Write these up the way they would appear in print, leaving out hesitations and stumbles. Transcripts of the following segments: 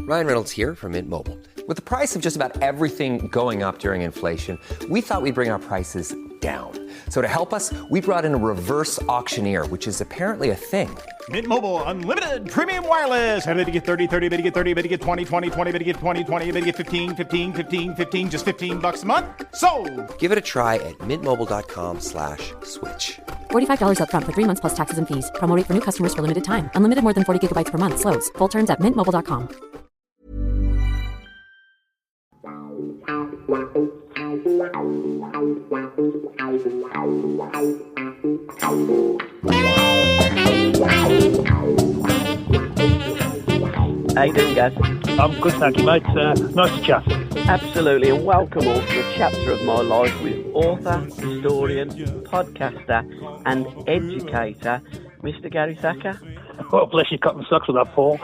Ryan Reynolds here from Mint Mobile. With the price of just about everything going up during inflation, we thought we'd bring our prices down. So to help us, we brought in a reverse auctioneer, which is apparently a thing. Mint Mobile Unlimited Premium Wireless. How to get 30, 30, bit to get 30, bit to get 20, 20, 20, bit to get 20, 20, bit to get 15, 15, 15, 15, just $15 a month? Sold! Give it a try at mintmobile.com/switch. $45 up front for 3 months plus taxes and fees. Promo rate for new customers for limited time. Unlimited more than 40 gigabytes per month. Slows full terms at mintmobile.com. How you doing, guys? I'm good, thank you, mate. Nice to chat. Absolutely, and welcome all to a chapter of my life with author, historian, podcaster, and educator, Mr. Gary Thacker. Oh, bless you, cotton socks with that, Paul.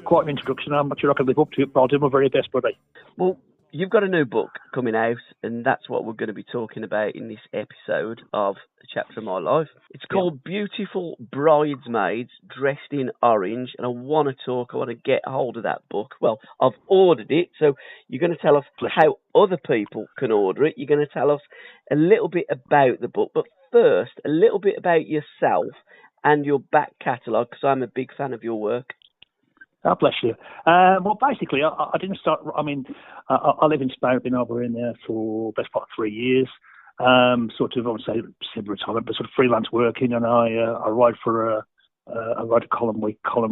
Quite an introduction. I'm not sure I can live up to it, but I'll do my very best, buddy. Well, you've got a new book coming out, and that's what we're going to be talking about in this episode of A Chapter of My Life. It's called Beautiful Bridesmaids Dressed in Orange, and I want to get hold of that book. Well, I've ordered it, so you're going to tell us how other people can order it. You're going to tell us a little bit about the book, but first, a little bit about yourself and your back catalogue, because I'm a big fan of your work. God bless you. Well, basically, I didn't start. I mean, I live in Spain. I've been over in there for the best part of 3 years. Sort of, I would say, semi-retirement, but sort of freelance working, and I write for I write a column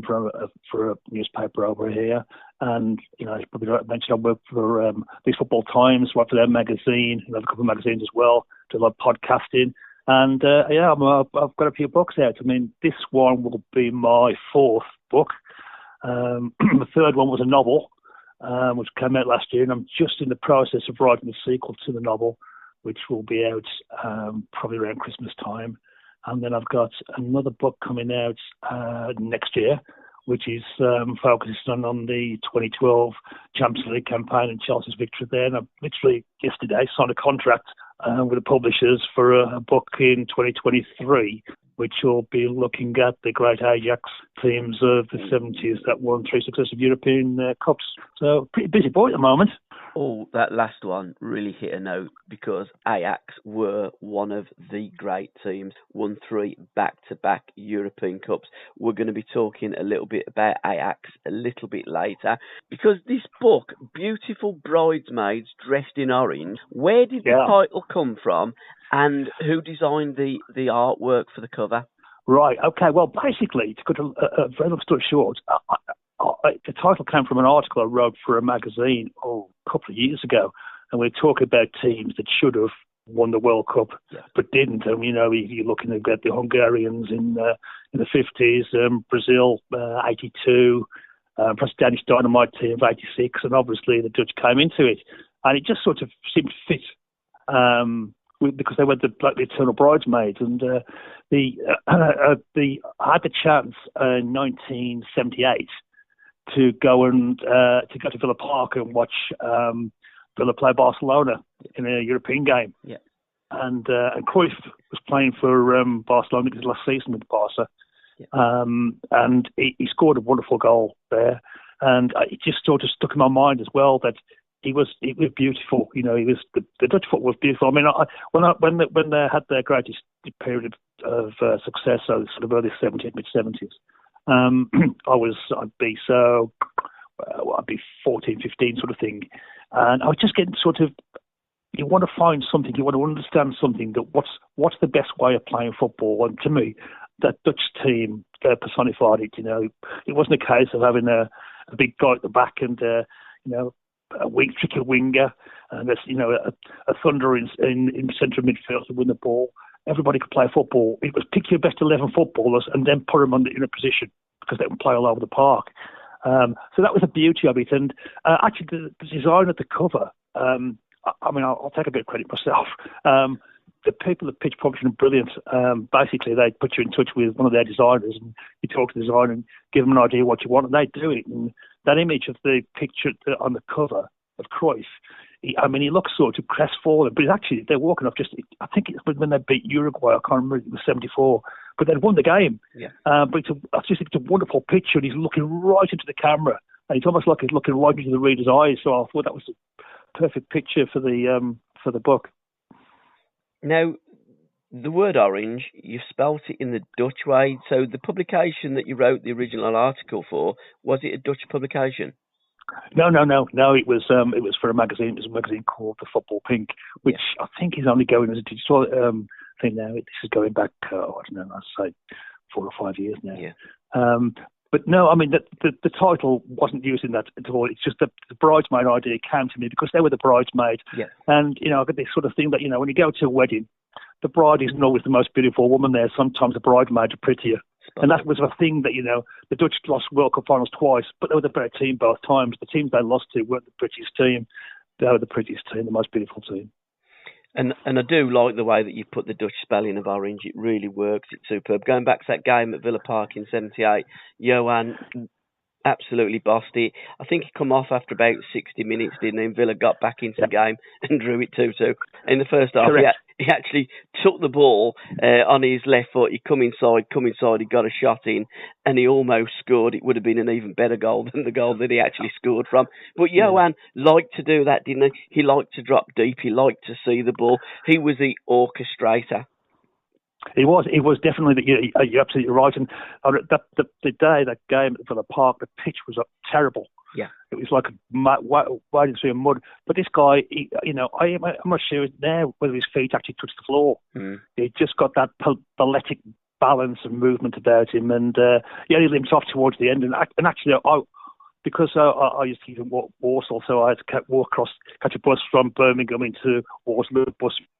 for a newspaper over here. And you know, probably not mentioned, I work for these Football Times, write for their magazine, another couple of magazines as well. Do a lot of podcasting. And I've got a few books out. I mean, this one will be my fourth book. The third one was a novel, which came out last year, and I'm just in the process of writing a sequel to the novel, which will be out probably around Christmas time. And then I've got another book coming out next year, which is focused on the 2012 Champions League campaign and Chelsea's victory there. And I literally yesterday signed a contract with the publishers for a book in 2023, which will be looking at the great Ajax teams of the 70s that won 3 successive European Cups. So pretty busy boy at the moment. Oh, that last one really hit a note, because Ajax were one of the great teams, won 3 back-to-back European Cups. We're going to be talking a little bit about Ajax a little bit later, because this book, Beautiful Bridesmaids Dressed in Orange, where did the title come from, and who designed the artwork for the cover? Right, okay, well, basically, to cut a very long story short, the title came from an article I wrote for a magazine a couple of years ago, and we're talking about teams that should have won the World Cup but didn't. And you know, you're looking at the Hungarians in the 50s, Brazil 82, plus Danish Dynamite team of 86, and obviously the Dutch came into it, and it just sort of seemed to fit. Because they were the eternal bridesmaids, and I had the chance in 1978 to go to Villa Park and watch Villa play Barcelona in a European game. Yeah. And Cruyff was playing for Barcelona his last season with Barca. Yeah. And he scored a wonderful goal there, and it just sort of stuck in my mind as well that he was beautiful. You know, he was the Dutch football was beautiful. I mean, when they had their greatest period of success, so sort of early 70s, mid 70s, I'd be 14, 15 sort of thing, and I was just getting sort of, you want to find something, you want to understand something, that what's the best way of playing football, and to me, that Dutch team personified it. You know, it wasn't a case of having a big guy at the back and a tricky winger, and there's a thunder in centre midfield to win the ball. Everybody could play football. It was pick your best 11 footballers and then put them in a position, because they can play all over the park. So that was the beauty of it. And actually, the design of the cover, I mean, I'll take a bit of credit myself. The people at Pitch Publishing are brilliant. Basically, they put you in touch with one of their designers, and you talk to the designer and give them an idea what you want, and they do it. And that image of the picture on the cover of Cruyff, he looks sort of crestfallen, but actually they're walking off I think it's when they beat Uruguay, I can't remember, it was 74, but they'd won the game. Yeah. But it's a wonderful picture, and he's looking right into the camera And it's almost like it's looking right into the reader's eyes. So I thought that was a perfect picture for the book. Now, the word orange, you spelt it in the Dutch way. So the publication that you wrote the original article for, was it a Dutch publication? No. It was for a magazine. It was a magazine called The Football Pink, which I think is only going as a digital thing now. This is going back, I don't know, I'd say 4 or 5 years now. Yeah. But no, I mean, the title wasn't used in that at all. It's just that the bridesmaid idea came to me because they were the bridesmaid. Yeah. And, I got this sort of thing that, when you go to a wedding, the bride isn't always the most beautiful woman there. Sometimes the bridesmaids are prettier. And that was a thing that, the Dutch lost World Cup finals twice, but they were the better team both times. The teams they lost to weren't the prettiest team. They were the prettiest team, the most beautiful team. And I do like the way that you put the Dutch spelling of orange. It really works. It's superb. Going back to that game at Villa Park in '78, Johan absolutely bossed it. I think he come off after about 60 minutes, didn't he? And Villa got back into the game and drew it 2-2. In the first half, he actually took the ball on his left foot. He come inside, he got a shot in, and he almost scored. It would have been an even better goal than the goal that he actually scored from. But Johan liked to do that, didn't he? He liked to drop deep. He liked to see the ball. He was the orchestrator. It was definitely, you're absolutely right. And the day that game for the park, the pitch was terrible. Yeah. It was like wading through mud. But this guy, I'm not sure now whether his feet actually touched the floor. He just got that athletic balance and movement about him. And he limped off towards the end. And actually, because I used to live in Warsaw, so I had to catch a bus from Birmingham into Warsaw,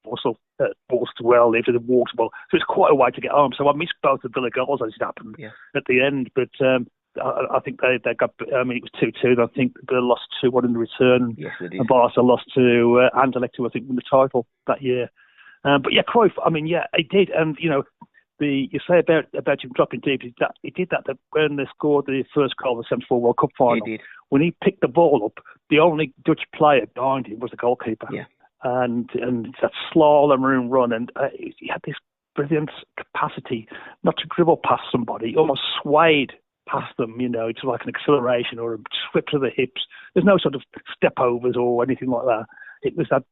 Warsaw to where I lived, and then walk to Warsaw. So it's quite a way to get home. So I missed both the Villa goals as it happened at the end. But I think they got, it was 2-2. And I think they lost 2-1 in the return. Yes, they did. And Barca lost to Anderlecht, who I think won the title that year. But yeah, Cruyff, he did. And, you say about him dropping deep, he did that when they scored the first goal of the '74 World Cup final. He did. When he picked the ball up, the only Dutch player behind him was the goalkeeper. Yeah. And that slalom room run, and he had this brilliant capacity not to dribble past somebody, he almost swayed past them, it's like an acceleration or a swip to the hips. There's no sort of step overs or anything like that. It was that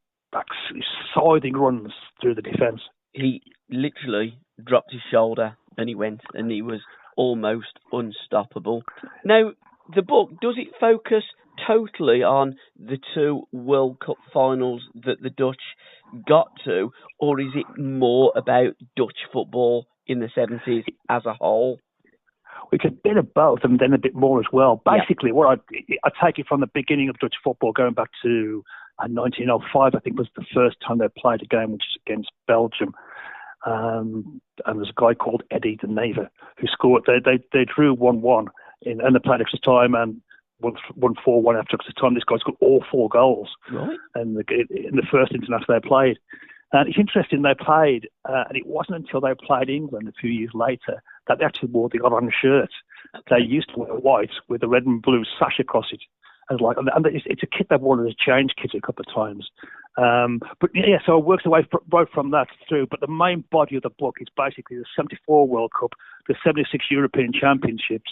scything runs through the defence. He literally dropped his shoulder and he went, and he was almost unstoppable. Now, the book, does it focus totally on the 2 World Cup finals that the Dutch got to, or is it more about Dutch football in the 70s as a whole? It's a bit of both and then a bit more as well. Basically, what I take it from the beginning of Dutch football, going back to 1905, I think was the first time they played a game, which is against Belgium. And there's a guy called Eddie de Neve who scored. They drew 1-1 and they played extra time and won 4-1 after extra time. This guy scored all 4 goals. Right. And in the first international they played. And it's interesting, they played, and it wasn't until they played England a few years later that they actually wore the orange shirt. They used to wear white with a red and blue sash across it. And it's a kit they've worn as a change kit a couple of times. So it works away right from that through. But the main body of the book is basically the '74 World Cup, the '76 European Championships,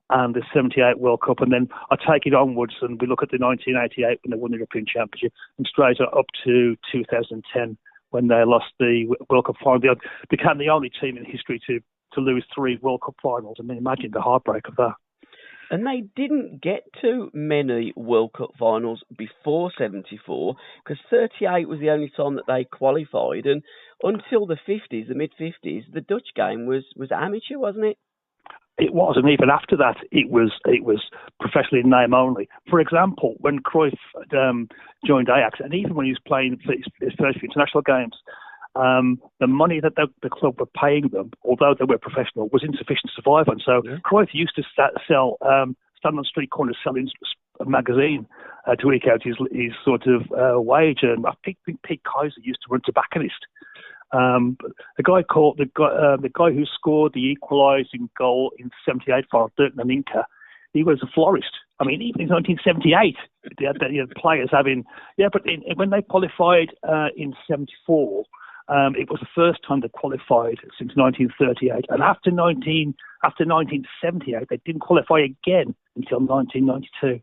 and the '78 World Cup. And then I take it onwards and we look at the 1988 when they won the European Championship, and straight up to 2010 when they lost the World Cup final. They became the only team in history to lose 3 World Cup finals. I mean, imagine the heartbreak of that. And they didn't get to many World Cup finals before '74, because '38 was the only time that they qualified. And until the mid-50s, the Dutch game was amateur, wasn't it? It was, and even after that, it was professionally in name only. For example, when Cruyff joined Ajax, and even when he was playing for his first few international games, the money that the club were paying them, although they were professional, was insufficient to survive on. So Cruyff used to stand on street corners selling a magazine to eke out his sort of wage. And I think Pete Kaiser used to run tobacconist. The guy who scored the equalising goal in '78 for Dirk Naninka, he was a florist. I mean, even in 1978, they had players having But when they qualified in '74. It was the first time they qualified since 1938, and after 1978, they didn't qualify again until 1992.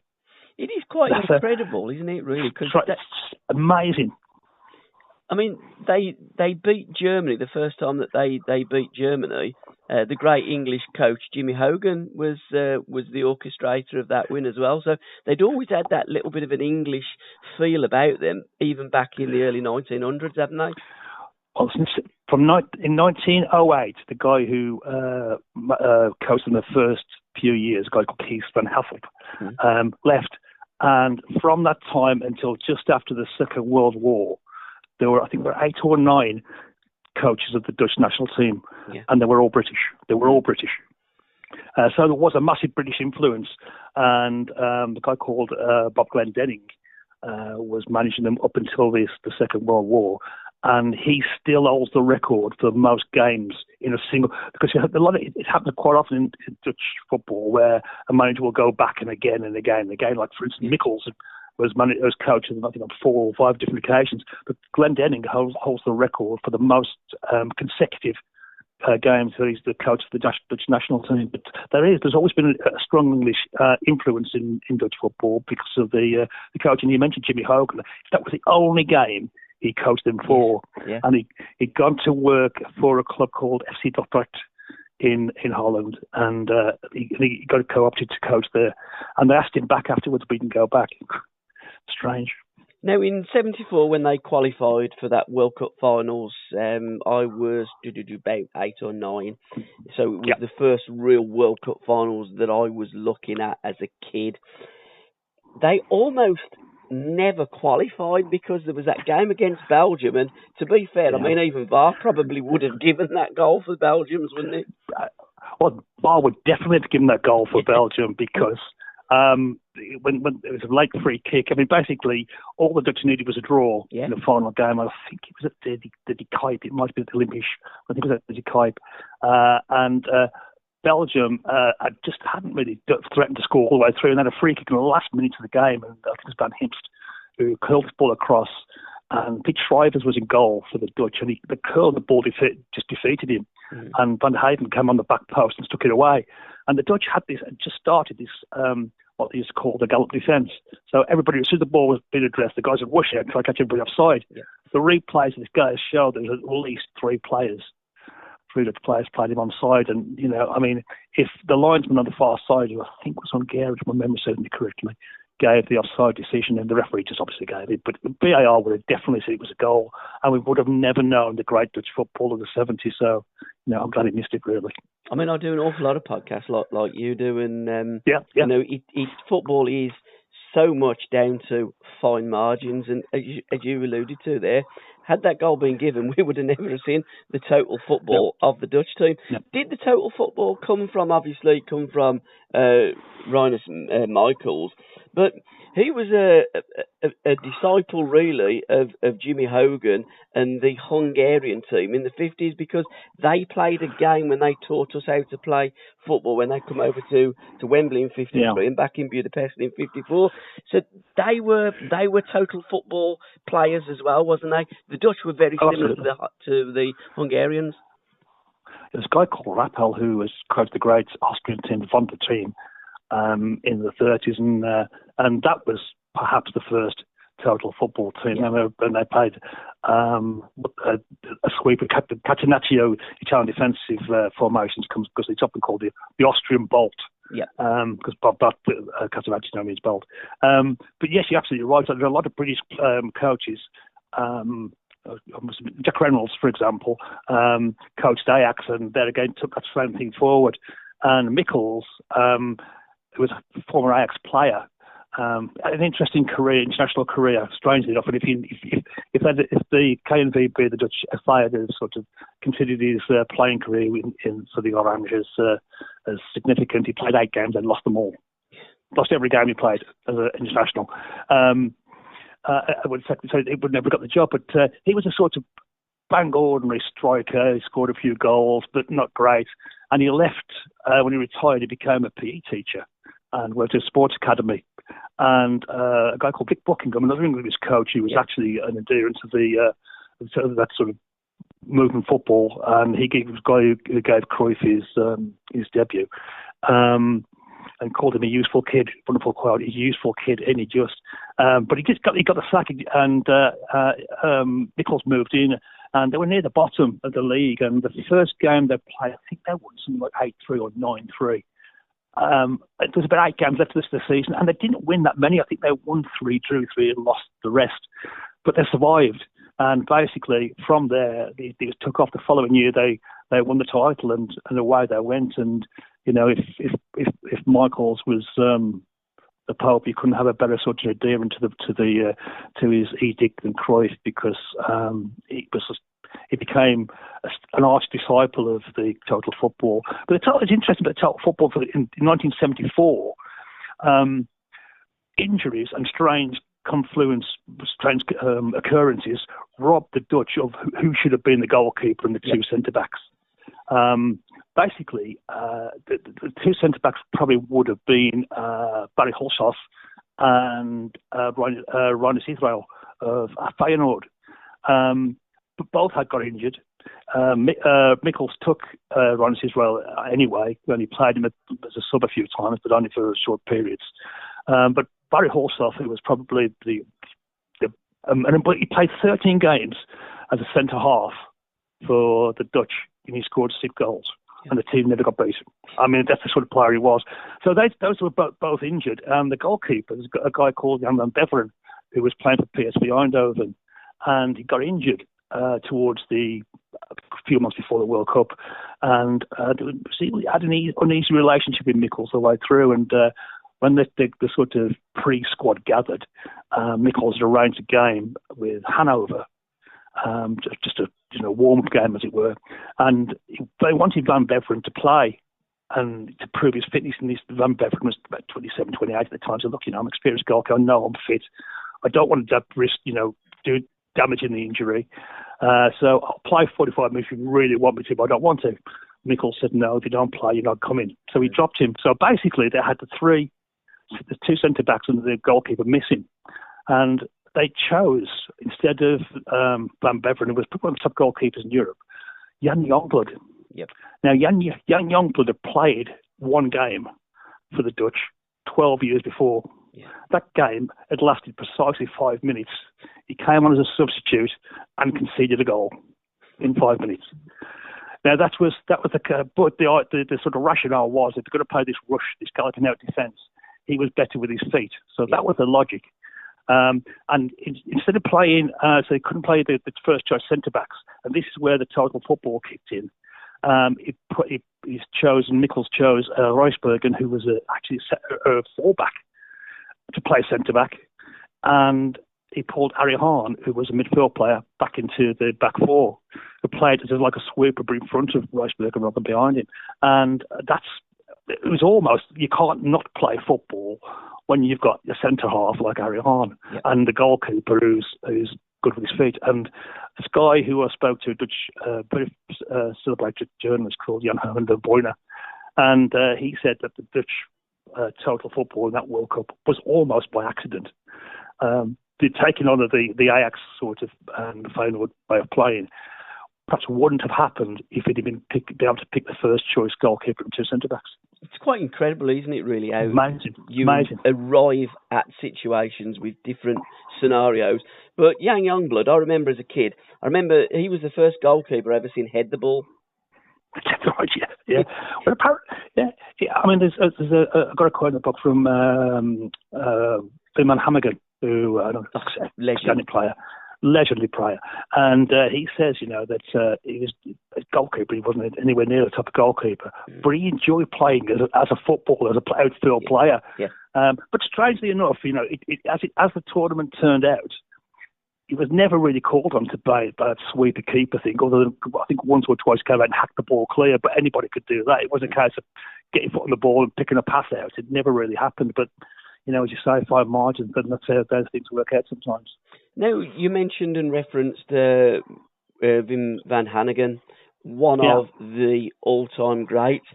It is quite incredible, isn't it, really? Cause it's amazing. I mean, they beat Germany the first time that they beat Germany. The great English coach Jimmy Hogan was the orchestrator of that win as well. So they'd always had that little bit of an English feel about them, even back in the early 1900s, haven't they? Well, in 1908, the guy who coached them the first few years, a guy called Keith Van Hasselt, left. And from that time until just after the Second World War, there were 8 or 9 coaches of the Dutch national team, and they were all British. So there was a massive British influence, and the guy called Bob Glendenning was managing them up until the Second World War, and he still holds the record for most games in a single. Because it happens quite often in Dutch football where a manager will go back and again and again and again. Like for instance, Mikkels was coach on I think on 4 or 5 different occasions. But Glendenning holds the record for the most consecutive games. So he's the coach of the Dutch national team. But there's always been a strong English influence in Dutch football because of the coach. And you mentioned Jimmy Hogan. That was the only game he coached them for, and he'd gone to work for a club called FC Dordrecht in Holland, and he got co-opted to coach there. And they asked him back afterwards, but he didn't go back. Strange. Now, in '74, when they qualified for that World Cup finals, I was about 8 or 9. So it was the first real World Cup finals that I was looking at as a kid. They almost never qualified because there was that game against Belgium, and to be fair, I mean, even VAR probably would have given that goal for Belgians, wouldn't it? Well, VAR would definitely have given that goal for Belgium because when it was a late free kick, I mean, basically all the Dutch needed was a draw in the final game. I think it was at the De Kuip, it might be at the Olympisch, I think it was at the De Kuip, and Belgium hadn't really threatened to score all the way through, and had a free kick in the last minute of the game, and I think it was Van Himst who curled the ball across, and Piet Schrijvers was in goal for the Dutch, and the curl of the ball just defeated him, and Van Hayden came on the back post and stuck it away, and the Dutch had just started this what they used to call the gallop defence. So everybody, as soon as the ball was being addressed, the guys would rush out and try to catch everybody offside. The replays of this guy showed there was at least 3 Dutch players played him on side, and I mean, if the linesman on the far side, who I think was Hungarian, if my memory serves me correctly, gave the offside decision, and the referee just obviously gave it, but VAR would have definitely said it was a goal, and we would have never known the great Dutch football of the '70s. So, I'm glad it missed it, really. I mean, I do an awful lot of podcasts like you do, and football is so much down to fine margins, and as you alluded to there, had that goal been given, we would have never seen the total football of the Dutch team. Did the total football come from Rinus Michels, but he was a disciple, really, of Jimmy Hogan and the Hungarian team in the 50s, because they played a game when they taught us how to play football when they come over to Wembley in 53 and back in Budapest in 54. So they were total football players as well, wasn't they? The Dutch were very similar to the Hungarians. There's a guy called Rappel who was coached the great Austrian team, the Vonta team, in the 30s, and that was perhaps the first total football team. And they played a sweep of Catenaccio Italian defensive formations, because it's often called the Austrian Bolt. Because Catenaccio means bolt. But yes, you're absolutely right. There are a lot of British coaches. Jack Reynolds, for example, coached Ajax, and there again took that same thing forward. And Mikkels, who was a former Ajax player, an interesting career, international career, strangely enough. And if the KNVB, the Dutch FA, had sort of considered his playing career for the Orange as significant, he played 8 games and lost them all. Lost every game he played as an international. I would say so he would never got the job, but he was a sort of bang ordinary striker. He scored a few goals, but not great. And he left when he retired. He became a PE teacher and worked at a sports academy. And a guy called Vic Buckingham, another English coach, who was actually an adherent of that sort of movement football, and he was the guy who gave Cruyff his debut. and called him a useful kid. Wonderful quote. He's a useful kid, and but he got the sack, and Nichols moved in, and they were near the bottom of the league. And the first game they played, I think they won something like 8-3 or 9-3. There was about 8 games left of the season, and they didn't win that many. I think they won 3, drew 3, and lost the rest. But they survived, and basically from there, they took off. The following year, they won the title, and away they went. And if Michaels was the Pope, you couldn't have a better sort of adherent to his edict than Cruyff, because he became an arch disciple of the total football. But it's interesting about total football. In 1974, injuries and strange occurrences robbed the Dutch of who should have been the goalkeeper and the two centre-backs. Basically, the two centre-backs probably would have been Barry Hulshoff and Rinus Israel of Feyenoord. But both had got injured. Mikkels took Rinus Israel anyway, when he played him as a sub a few times, but only for short periods. But Barry Hulshoff, who was probably but he played 13 games as a centre-half for the Dutch, and he scored 6 goals. And the team never got beaten. I mean, that's the sort of player he was. So those were both injured. The goalkeeper was a guy called Jan van Beveren, who was playing for PSV Eindhoven, and he got injured towards a few months before the World Cup, and he had an uneasy relationship with Mikkels the way through. And when the sort of pre-squad gathered, Mikkels had arranged a game with Hanover, just a warm-up game, as it were, and they wanted Van Beveren to play and to prove his fitness. And Van Beveren was about 27, 28 at the time. So look, I'm an experienced goalkeeper. I know I'm fit. I don't want to risk, do damage in the injury. So I'll play 45 minutes if you really want me to, but I don't want to. Mikkels said, no, if you don't play, you're not coming. So he dropped him. So basically they had the 2 centre-backs and the goalkeeper missing. And they chose, instead of Van Beveren, who was probably one of the top goalkeepers in Europe, Jan Youngblood. Yep. Now, Jan Youngblood had played one game for the Dutch 12 years before. Yeah. That game had lasted precisely 5 minutes. He came on as a substitute and conceded a goal in 5 minutes. Now, but the sort of rationale was, if they're going to play this rush, this Gallican out defence, he was better with his feet. So that was the logic. And instead of playing, so he couldn't play the first choice centre backs, and this is where the total football kicked in. Mikkels chose Reisbergen, who was actually a fullback, to play centre back, and he pulled Ari Hahn, who was a midfield player, back into the back four, who played as like a sweeper in front of Reisbergen rather than behind him. And it was almost, you can't not play football when you've got your centre half like Ari Hahn and the goalkeeper who's good with his feet. And this guy who I spoke to, a Dutch, very celebrated journalist called Jan Herman de Bruyne, and he said that the Dutch total football in that World Cup was almost by accident. Taking on the Ajax sort of and the Feyenoord way of playing perhaps wouldn't have happened if he'd been able to pick the first choice goalkeeper and 2 centre-backs. It's quite incredible, isn't it, really, how Amazing. arrive at situations with different scenarios. But Jan Youngblood, I remember as a kid, he was the first goalkeeper I ever seen head the ball. That's right, yeah. Well, I mean, I've got a quote in the book from Van Hamagen, who I don't know, legendary player, and he says, that he was a goalkeeper. He wasn't anywhere near the top goalkeeper, but he enjoyed playing as a footballer, as an outfield player. Yeah. But strangely enough, as the tournament turned out, he was never really called on to play that sweeper keeper thing. Although I think once or twice came out and hacked the ball clear, but anybody could do that. It wasn't a case of getting foot on the ball and picking a pass out. It never really happened. But as you say, 5 margins, and that's how those things work out sometimes. Now, you mentioned and referenced Wim van Hanegem, one of the all-time greats.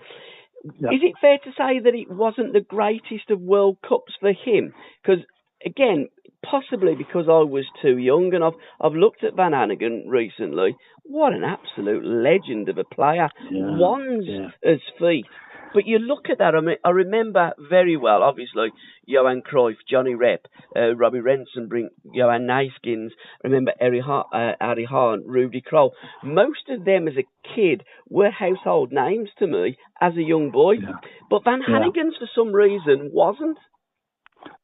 Yeah. Is it fair to say that it wasn't the greatest of World Cups for him? Because, again, possibly because I was too young, and I've looked at Van Hanegem recently. What an absolute legend of a player. One's his feet But you look at that, I mean, I remember very well, obviously, Johan Cruyff, Johnny Rep, Robbie Rensenbrink, Johan Naiskins, I remember Harry Hahn, Rudy Kroll. Most of them as a kid were household names to me as a young boy. Yeah. But Van Hannigan's, for some reason, wasn't.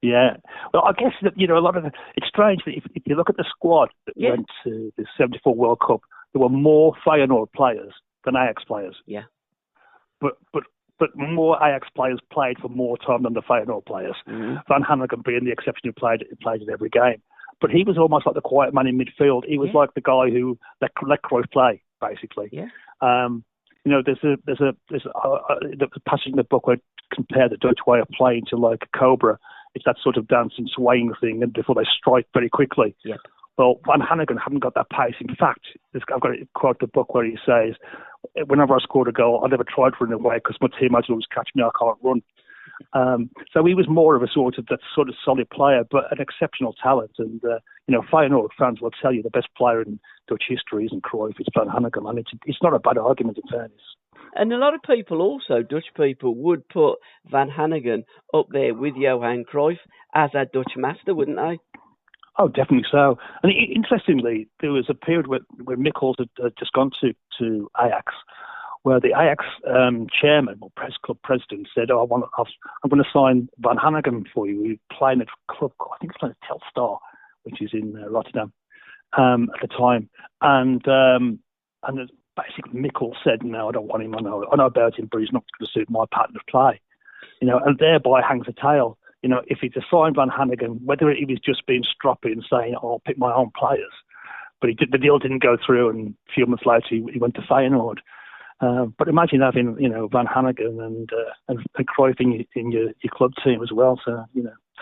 Yeah. Well, I guess that, a lot of it's strange that if you look at the squad that went to the 74 World Cup, there were more Feyenoord players than Ajax players. Yeah. But more Ajax players played for more time than the Feyenoord players. Mm-hmm. Van Hannigan being the exception who played in every game. But he was almost like the quiet man in midfield. He was like the guy who let Cruyff play, basically. Yeah. There's a passage in the book where compare the Dutch way of playing to like a cobra. It's that sort of dancing, swaying thing, and before they strike very quickly. Yep. Well, Van Hannigan hadn't got that pace. In fact, I've got to quote the book where he says, "Whenever I scored a goal, I never tried to run away because my teammates always catch me. I can't run." So he was more of a sort of solid player, but an exceptional talent. And Feyenoord fans will tell you the best player in Dutch history isn't Cruyff, it's Van Hannigan, and it's not a bad argument in fairness. And a lot of people also, Dutch people, would put Van Hannigan up there with Johan Cruyff as a Dutch master, wouldn't they? Oh, definitely so. And interestingly, there was a period where Mikkels had just gone to Ajax, where the Ajax chairman or press club president said, I'm going to sign Van Hannigan for you. We're playing at a club, I think it's playing at Telstar, which is in Rotterdam at the time. And basically Mikkels said, no, I don't want him. I know about him, but he's not going to suit my pattern of play. And thereby hangs a tale. If he'd assigned Van Hannigan, whether he was just being stroppy and saying, I'll pick my own players, but the deal didn't go through, and a few months later he went to Feyenoord. But imagine having, Van Hannigan and Cruyff in your club team as well. So,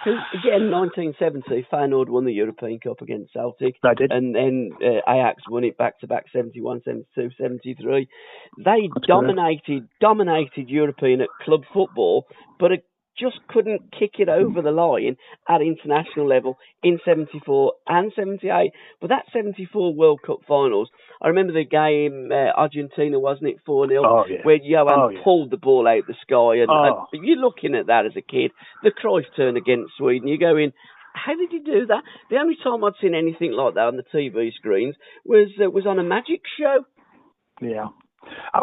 Again, 1970, Feyenoord won the European Cup against Celtic. They did. And then Ajax won it back-to-back, 71, 72, 73. They dominated European at club football, but just couldn't kick it over the line at international level in 74 and 78. But that 74 World Cup finals, I remember the game, Argentina, wasn't it, 4-0, where Johan pulled the ball out the sky. And you're looking at that as a kid, the Cruyff turn against Sweden, you're going, how did he do that? The only time I'd seen anything like that on the TV screens was on a magic show. Yeah.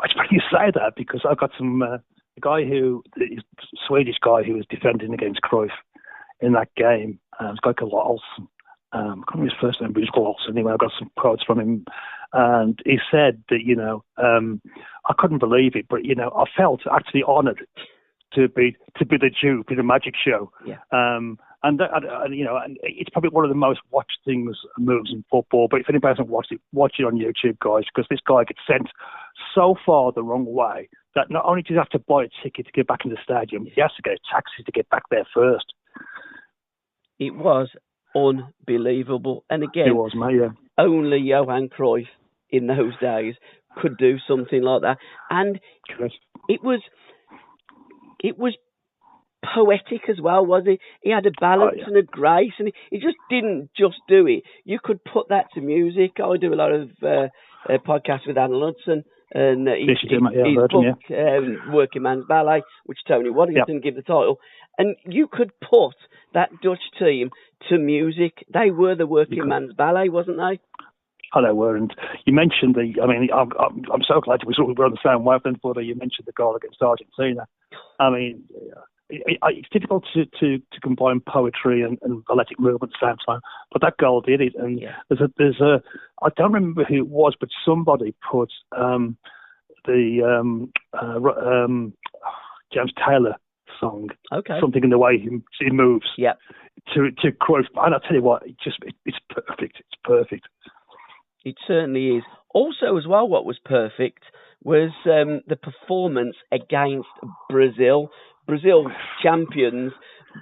It's funny you say that, because I've got some... the Swedish guy who was defending against Cruyff in that game, was a guy called Olsen. I can't remember his first name, but he was called Olsen. Anyway, I got some quotes from him, and he said that I couldn't believe it, but I felt actually honoured to be the Jew in a magic show. Yeah. And it's probably one of the most watched moves in football. But if anybody hasn't watched it, watch it on YouTube, guys, because this guy gets sent so far the wrong way that not only does he have to buy a ticket to get back in the stadium, he has to get a taxi to get back there first. It was unbelievable. And again, it was, mate, yeah. Only Johan Cruyff in those days could do something like that. And it was poetic as well, wasn't it? He had a balance and a grace, and he just didn't just do it. You could put that to music. I do a lot of podcasts with Alan Hudson, and his book, Working Man's Ballet, which Tony Waddington gave the title. And you could put that Dutch team to music. They were the Working Man's Ballet, wasn't they? Oh, they were. And you mentioned I'm so glad we were on the same wavelength, but you mentioned the goal against Argentina. I mean, it's difficult to combine poetry and athletic movement at the same time, but that goal did it. And there's a I don't remember who it was, but somebody put James Taylor song, something in the way he moves, to Cruyff. And I tell you what, it's perfect. It's perfect. It certainly is. Also, as well, what was perfect was the performance against Brazil. Brazil champions.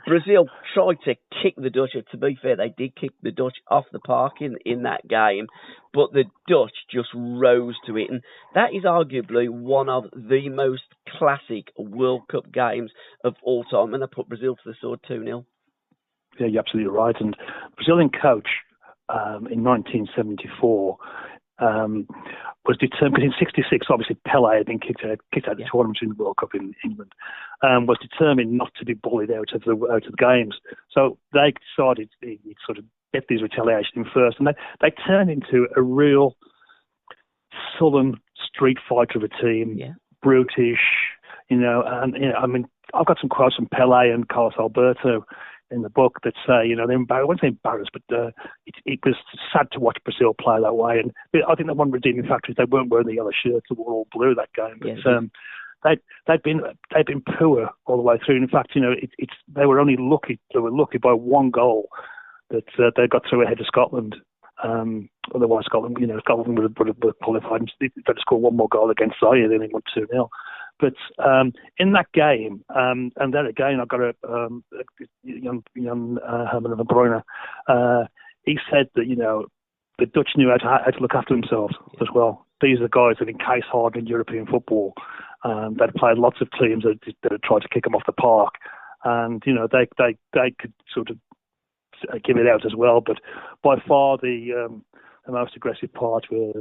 Brazil tried to kick the Dutch. To be fair, they did kick the Dutch off the park in that game, but the Dutch just rose to it. And that is arguably one of the most classic World Cup games of all time. And they put Brazil to the sword 2-0. Yeah, you're absolutely right. And Brazilian coach in 1974, was determined, because in '66, obviously Pelé had been kicked out of the tournament in the World Cup in England, was determined not to be bullied out of the games. So they decided to sort of get these retaliation in first, and they turned into a real southern street fighter of a team, brutish, and I mean, I've got some quotes from Pelé and Carlos Alberto in the book that say, I won't say embarrassed, but it was sad to watch Brazil play that way. And I think the one redeeming factor is they weren't wearing the yellow shirts; they were all blue that game. But they'd been poor all the way through. In fact, they were only lucky. They were lucky by one goal that they got through ahead of Scotland. Otherwise, Scotland would have qualified. They'd scored one more goal against Zaire, then they won 2-0. But in that game, and then again, I've got a young Herman van Browne. He said that the Dutch knew how to look after themselves as well. These are the guys that encase hard in European football. They'd played lots of teams that had tried to kick them off the park, and they could sort of give it out as well. But by far the most aggressive part were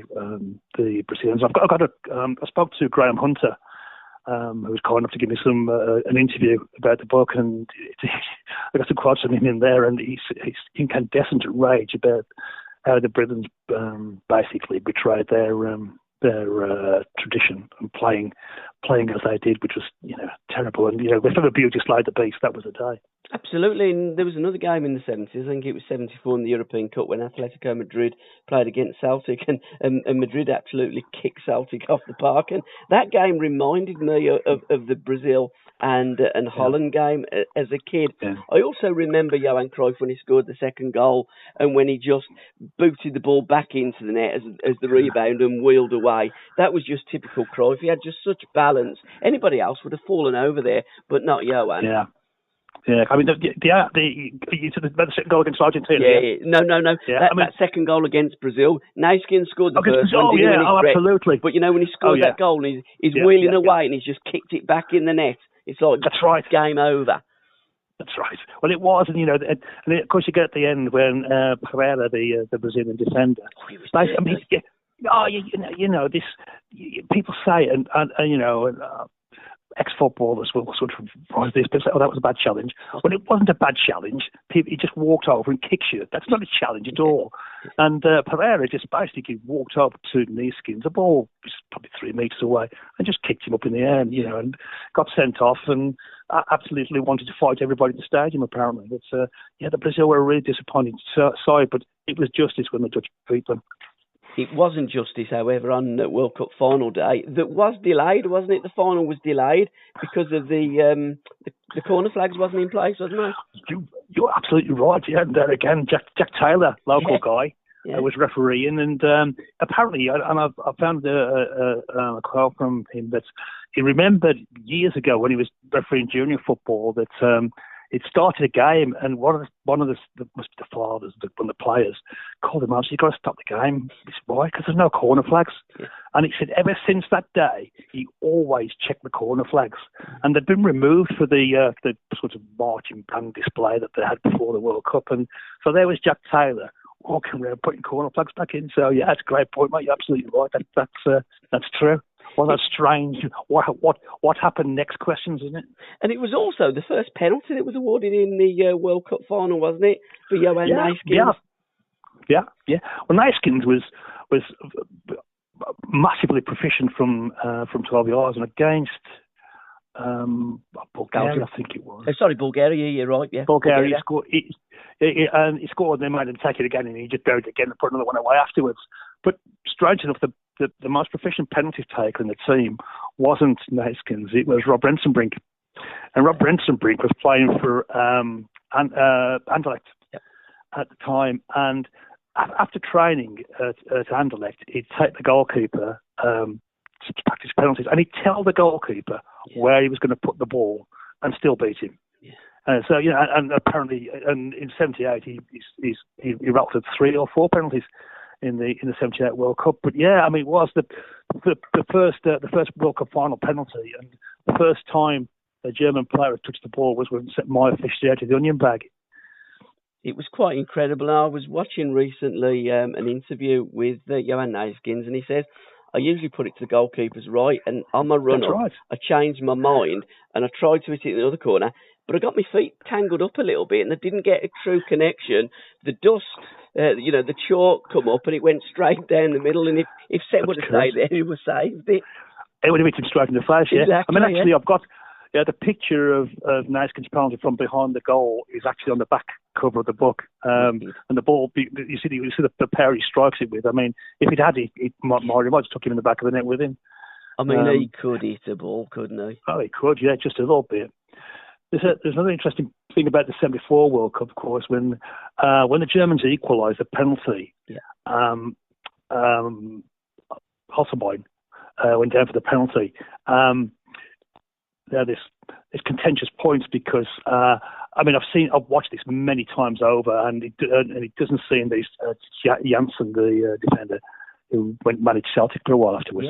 the Brazilians. I spoke to Graham Hunter, who was kind enough to give me an interview about the book, and I got some quotes from him in there, and he's incandescent rage about how the Britons basically betrayed their tradition and playing as they did, which was terrible. And if ever beauty slayed the beast, that was the day. Absolutely, and there was another game in the 70s, I think it was 74 in the European Cup, when Atletico Madrid played against Celtic, and Madrid absolutely kicked Celtic off the park. And that game reminded me of the Brazil and Holland game as a kid. Yeah. I also remember Johan Cruyff when he scored the second goal, and when he just booted the ball back into the net as the rebound and wheeled away. That was just typical Cruyff. He had just such balance. Anybody else would have fallen over there, but not Johan. Yeah. Yeah, I mean, you said the second goal against Argentina. No. Yeah, that second goal against Brazil, Naiskin scored the first one. Absolutely. But when he scored that goal, and he's wheeling away, and he's just kicked it back in the net. It's like, that's right, game over. That's right. Well, it was, and of course you get at the end when Pereira, the Brazilian defender. People say, and ex-footballers will sort of rise this, but say, that was a bad challenge. Well, it wasn't a bad challenge. He just walked over and kicked you. That's not a challenge at all. And Pereira just basically walked up to Naiskin. The ball was probably 3 meters away, and just kicked him up in the air, and got sent off, and absolutely wanted to fight everybody in the stadium, apparently. But the Brazil were a really disappointing side, but it was justice when the Dutch beat them. It wasn't justice, however, on World Cup final day. That was delayed, wasn't it? The final was delayed because of the corner flags wasn't in place, wasn't it? You're absolutely right. Yeah, and there again, Jack Taylor, local guy, was refereeing, and apparently, and I found a quote from him that he remembered years ago when he was refereeing junior football that. It started a game, and one of the must be the fathers, one of the players, called him out. So, "You've got to stop the game." He said, "Why?" "Because there's no corner flags." Yeah. And he said, ever since that day, he always checked the corner flags, and they'd been removed for the sort of marching band display that they had before the World Cup. And so there was Jack Taylor walking around putting corner flags back in. So yeah, that's a great point, mate. You're absolutely right. That's true. Well, that's strange. What happened next? Questions, isn't it? And it was also the first penalty that was awarded in the World Cup final, wasn't it, for Johan Naiskin? Yeah. Well, Naiskin was massively proficient from 12 yards, and against Bulgaria, I think it was. Sorry, Bulgaria. You're right. Yeah, Bulgaria scored. He scored, and they made him take it again, and he just buried it again and put another one away afterwards. But strange enough, the most proficient penalty taker in the team wasn't Naiskin, it was Rob Rensenbrink. And Rob Rensenbrink was playing for Anderlecht at the time. And after training at Anderlecht, he'd take the goalkeeper to practice penalties, and he'd tell the goalkeeper where he was going to put the ball and still beat him. Yeah. So, and apparently in 78, he rattled 3 or 4 penalties in the 78 World Cup. But yeah, I mean, it was the first World Cup final penalty, and the first time a German player had touched the ball was when St. Meyer fished it out of the onion bag. It was quite incredible. I was watching recently an interview with Johan Naiskin, and he says, I usually put it to the goalkeeper's right, and on my run up, right. I changed my mind and I tried to hit it in the other corner, but I got my feet tangled up a little bit and I didn't get a true connection. The dust, the chalk come up and it went straight down the middle, and if Seb would have stayed there, he would have saved it. It would have hit him straight in the face, yeah. Exactly, I mean, actually, I've got the picture of Naiskin's penalty from behind the goal is actually on the back cover of the book. And the ball, you see the pair he strikes it with. I mean, if he'd had it, he might have took him in the back of the net with him. I mean, he could hit a ball, couldn't he? Oh, he could, yeah, just a little bit. There's another interesting thing about the '74 World Cup, of course, when the Germans equalised the penalty. Hasselbein went down for the penalty. There's contentious points because I've watched this many times over, and it doesn't seem these Janssen, the defender who managed Celtic for a while afterwards.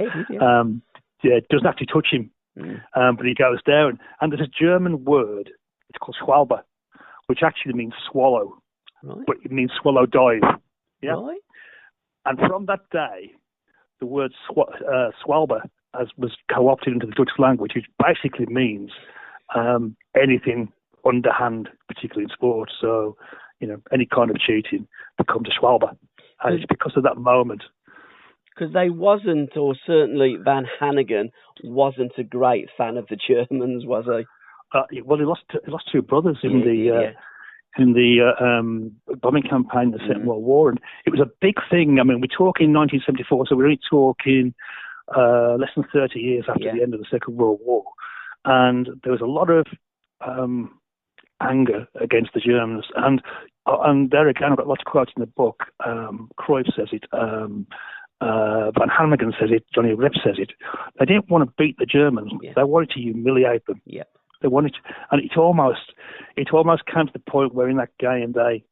It doesn't actually touch him, but he goes down, and there's a German word. It's called Schwalbe, which actually means swallow, but it means swallow dive. Yeah, right. And from that day, the word Schwalbe was co-opted into the Dutch language, which basically means anything underhand, particularly in sport. So, any kind of cheating becomes a Schwalbe. And it's because of that moment. Because they wasn't, or certainly Van Hannigan wasn't a great fan of the Germans, was he? Well, he lost two brothers in the bombing campaign in the Second World War, and it was a big thing. I mean, we're talking 1974, so we're only talking less than 30 years after the end of the Second World War, and there was a lot of anger against the Germans, and there again, I've got lots of quotes in the book. Cruyff says it. Van Hannigan says it. Johnny Rep says it. They didn't want to beat the Germans. Yeah. They wanted to humiliate them. Yeah. They wanted to, and it almost came to the point where in that game they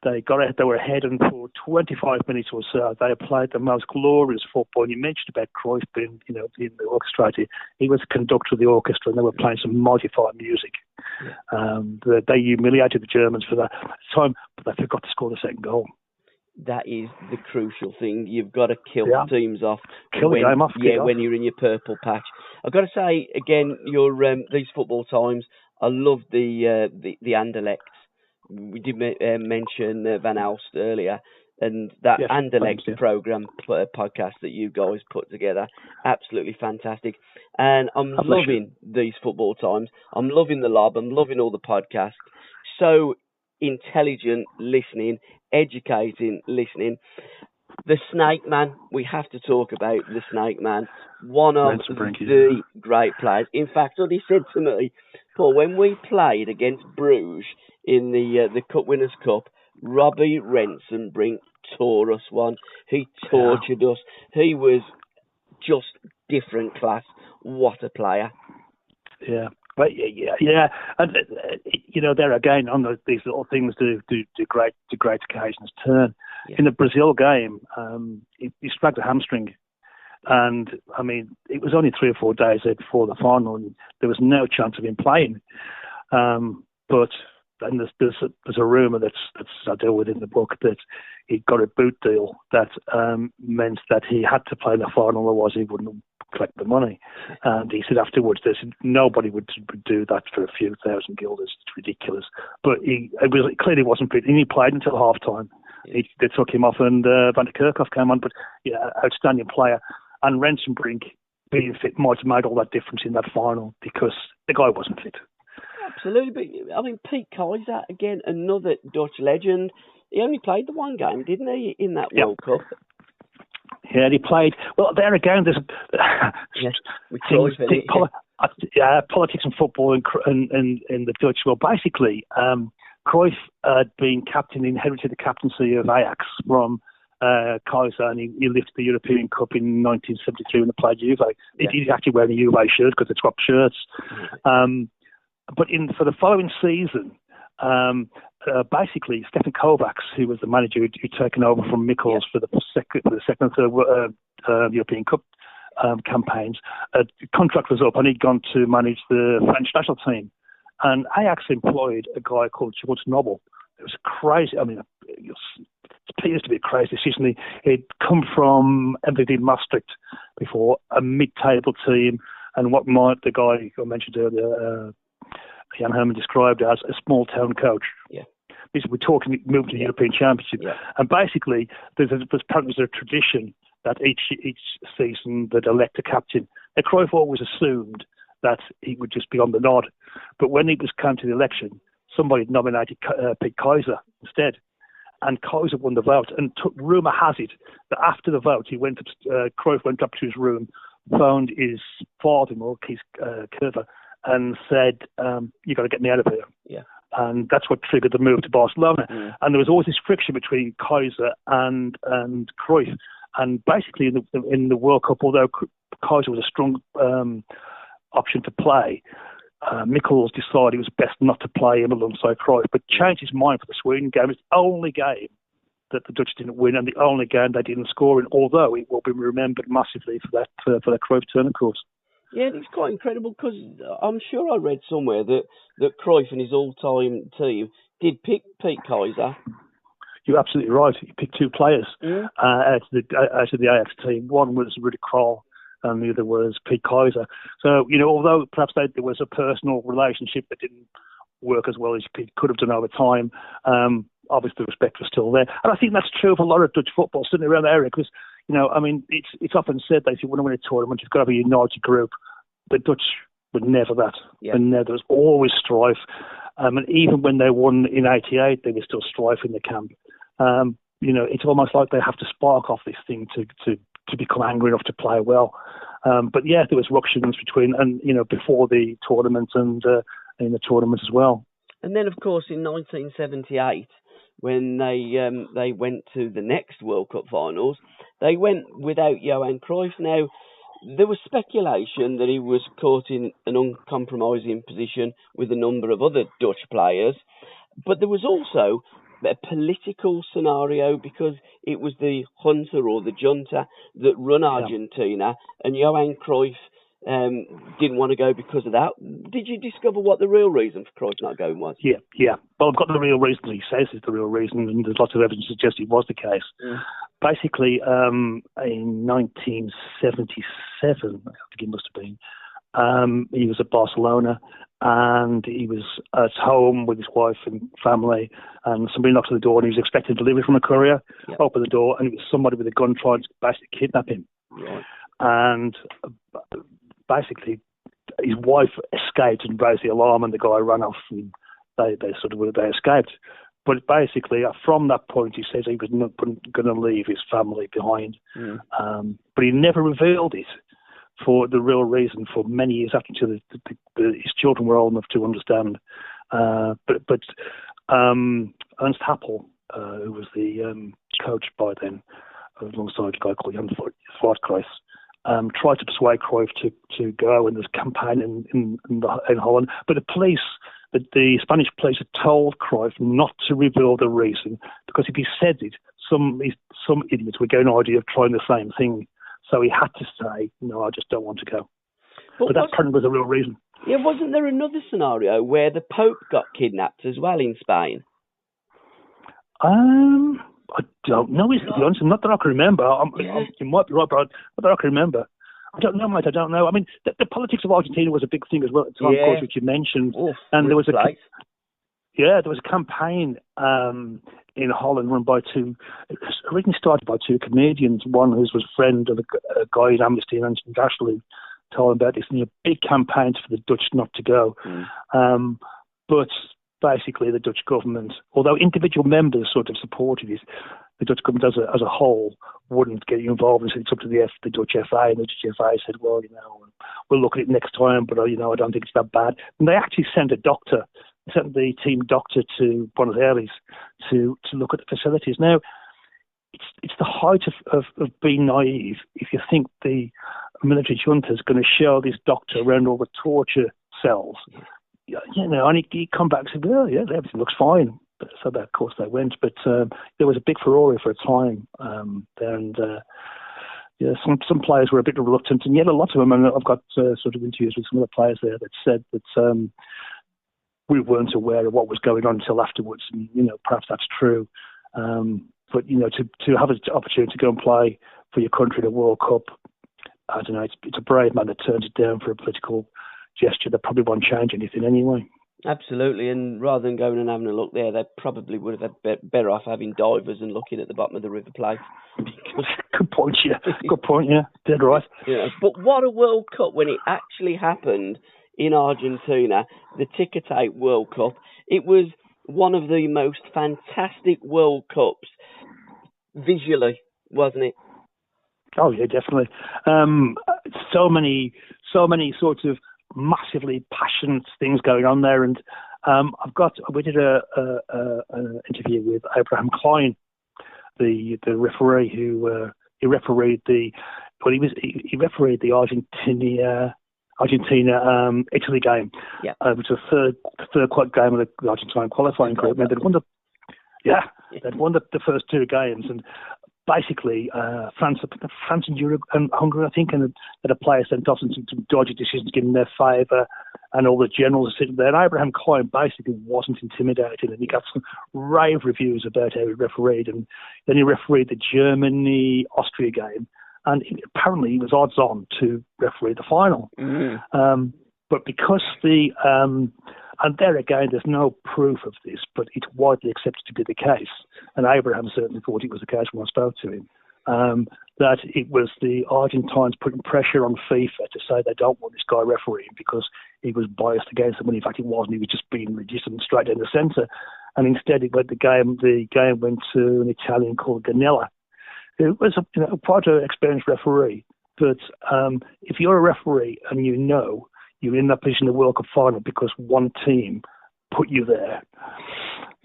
were ahead, and for 25 minutes or so they played the most glorious football. And you mentioned about Cruyff being, in the orchestra. He was the conductor of the orchestra, and they were playing some mighty fine music. Yeah. They humiliated the Germans for that time, but they forgot to score the second goal. That is the crucial thing. You've got to kill teams off. Kill the game off. Yeah, when you're in your purple patch. I've got to say again, these football times. I love the Anderlecht. We did mention Van Alst earlier, and that Anderlecht program podcast that you guys put together, absolutely fantastic. And I'm loving these football times. I'm loving the lob. I'm loving all the podcasts. So intelligent listening, educating listening. The Snake Man, we have to talk about the Snake Man. One of the great players. In fact, what he said to me, Paul, when we played against Bruges in the Cup Winners' Cup, Robbie Rensenbrink tore us one. He tortured us. He was just different class. What a player. Yeah. But yeah, and there again on these little things do great occasions turn. Yeah. In the Brazil game, he sprained a hamstring, and I mean it was only 3 or 4 days before the final, and there was no chance of him playing. But then there's a rumor that's I deal with in the book that he got a boot deal that meant that he had to play in the final, otherwise he wouldn't collect the money. And he said afterwards, nobody would do that for a few thousand guilders. It's ridiculous. But it clearly wasn't fit. He played until half time. Yeah. They took him off, and Van der Kerkhoff came on. But outstanding player. And Rensenbrink being fit might have made all that difference in that final because the guy wasn't fit. Absolutely. But I mean, Pete Kaiser, again, another Dutch legend. He only played the one game, didn't he, in that World Cup? Yeah, he played. Well, there again, there's politics and football in the Dutch. Well, basically, Cruyff had been inherited the captaincy of Ajax from Kaiser, and he lifted the European Cup in 1973 when they played Juve. Yeah. He's actually wearing a Juve shirt because they swapped shirts. But for the following season, basically, Stefan Kovacs, who was the manager who'd taken over from Mikkels for the second and third European Cup campaigns, contract was up and he'd gone to manage the French national team. And Ajax employed a guy called George Nobel. It was crazy. I mean, it's used to be a crazy decision. He'd come from MVV Maastricht before, a mid-table team, and the guy I mentioned earlier, Jan Herman, described as a small-town coach. Yeah. We're talking moving to the European Championship. Yeah. And basically, there's apparently a tradition that each season they'd elect a captain. Now, Cruyff always assumed that he would just be on the nod. But when it came to the election, somebody nominated Pete Kaiser instead. And Kaiser won the vote. And rumour has it that after the vote, Cruyff went up to his room, phoned his father-in-law, Keith Curver, and said, "You got to get me out of here." Yeah. And that's what triggered the move to Barcelona. Mm. And there was always this friction between Kaiser and Cruyff. And basically, in the World Cup, although Kaiser was a strong option to play, Michels decided it was best not to play him alongside Cruyff, but changed his mind for the Sweden game. It's the only game that the Dutch didn't win, and the only game they didn't score in. Although it will be remembered massively for that Cruyff turn, of course. Yeah, it's quite incredible because I'm sure I read somewhere that Cruyff and his all-time team did pick Pete Kaiser. You're absolutely right. He picked two players out of the Ajax team. One was Rudy Krol, and the other was Pete Kaiser. So, although perhaps there was a personal relationship that didn't work as well as Pete could have done over time, obviously the respect was still there. And I think that's true of a lot of Dutch football sitting around the area because, it's often said that if you want to win a tournament, you've got to be a united group. The Dutch were never that. Yeah. And there was always strife. And even when they won in '88, there was still strife in the camp. It's almost like they have to spark off this thing to become angry enough to play well. But yeah, there was ructions between, before the tournament and in the tournament as well. And then, of course, in 1978, when they went to the next World Cup finals, they went without Johan Cruyff. Now, there was speculation that he was caught in an uncompromising position with a number of other Dutch players, but there was also a political scenario because it was the junta or the junta that run Argentina, and Johan Cruyff didn't want to go because of that. Did you discover what the real reason for Cruyff not going was? Yeah. Well, I've got the real reason. He says is the real reason, and there's lots of evidence to suggest it was the case. Basically, in 1977, I think it must have been, he was at Barcelona, and he was at home with his wife and family, and somebody knocked on the door, and he was expecting delivery from a courier. Opened the door, and it was somebody with a gun trying to basically kidnap him. Right. And basically, his wife escaped and raised the alarm, and the guy ran off, and they escaped. But basically, from that point, he says he was not going to leave his family behind. But he never revealed it for the real reason for many years after his children were old enough to understand. But Ernst Happel, who was the coach by then, alongside a guy called Jan Voortkruis, tried to persuade Cruyff to go in this campaign in Holland. But the Spanish police had told Cruyff not to reveal the reason, because if he said it, some idiots would get an idea of trying the same thing. So he had to say, "No, I just don't want to go." But that probably was the real reason. Yeah, wasn't there another scenario where the Pope got kidnapped as well in Spain? I don't know, is the answer. Not that I can remember. You might be right, but not that I can remember. I don't know, mate. I don't know. I mean, the politics of Argentina was a big thing as well at the time, of course, which you mentioned. And there was there was a campaign in Holland run by originally started by two comedians. One who was a friend of a guy in Amnesty International who told him about this, and a big campaign for the Dutch not to go. But basically, the Dutch government, although individual members sort of supported it, the Dutch government as a whole wouldn't get involved, and said it's up to the Dutch FA, and the Dutch FA said, well, we'll look at it next time, but I don't think it's that bad. And they actually sent the team doctor to Buenos Aires to look at the facilities. Now, it's the height of being naive if you think the military junta is going to show this doctor around all the torture cells. And he come back and said, well, yeah, everything looks fine. So that, of course, they went. But there was a big furore for a time there, and some players were a bit reluctant, and yet a lot of them, and I've got sort of interviews with some of the players there that said that we weren't aware of what was going on until afterwards, and perhaps that's true. But to have an opportunity to go and play for your country in a World Cup, I don't know. It's a brave man that turns it down for a political gesture that probably won't change anything anyway. Absolutely, and rather than going and having a look there, they probably would have had better off having divers and looking at the bottom of the River Plate. Good point, yeah. Good point, yeah. Dead right. Yeah, but what a World Cup when it actually happened in Argentina, the ticker tape World Cup. It was one of the most fantastic World Cups visually, wasn't it? Oh yeah, definitely. So many sort of massively passionate things going on there, and we did an interview with Abraham Klein, the referee who he refereed the Argentina Italy game, which was the third game of the Argentine qualifying group. And they'd won the first two games, and basically France and Hungary, I think, and a player sent off some dodgy decisions given their favour, and all the generals are sitting there. And Abraham Klein basically wasn't intimidated, and he got some rave reviews about how he refereed, and then he refereed the Germany-Austria game, and apparently he was odds on to referee the final. But because and there again, there's no proof of this, but it's widely accepted to be the case, and Abraham certainly thought it was the case when I spoke to him, that it was the Argentines putting pressure on FIFA to say they don't want this guy refereeing because he was biased against them, when in fact he wasn't. He was just being legitimate straight down the centre. And instead, the game went to an Italian called Ganella, who was quite an experienced referee. But if you're a referee and you're in that position in the World Cup final because one team put you there,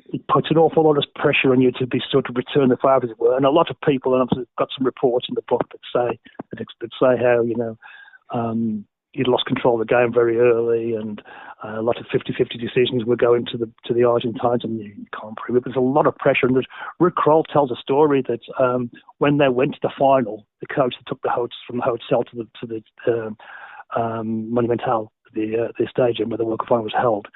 it puts an awful lot of pressure on you to be sort of return the favour, as it were. And a lot of people, and I've got some reports in the book that say how you'd lost control of the game very early, and a lot of 50-50 decisions were going to the Argentines, and you can't prove it. There's a lot of pressure, and Rick Kroll tells a story that when they went to the final, the coach that took the host from the hotel to the Monumental, the stadium where the World Cup final was held,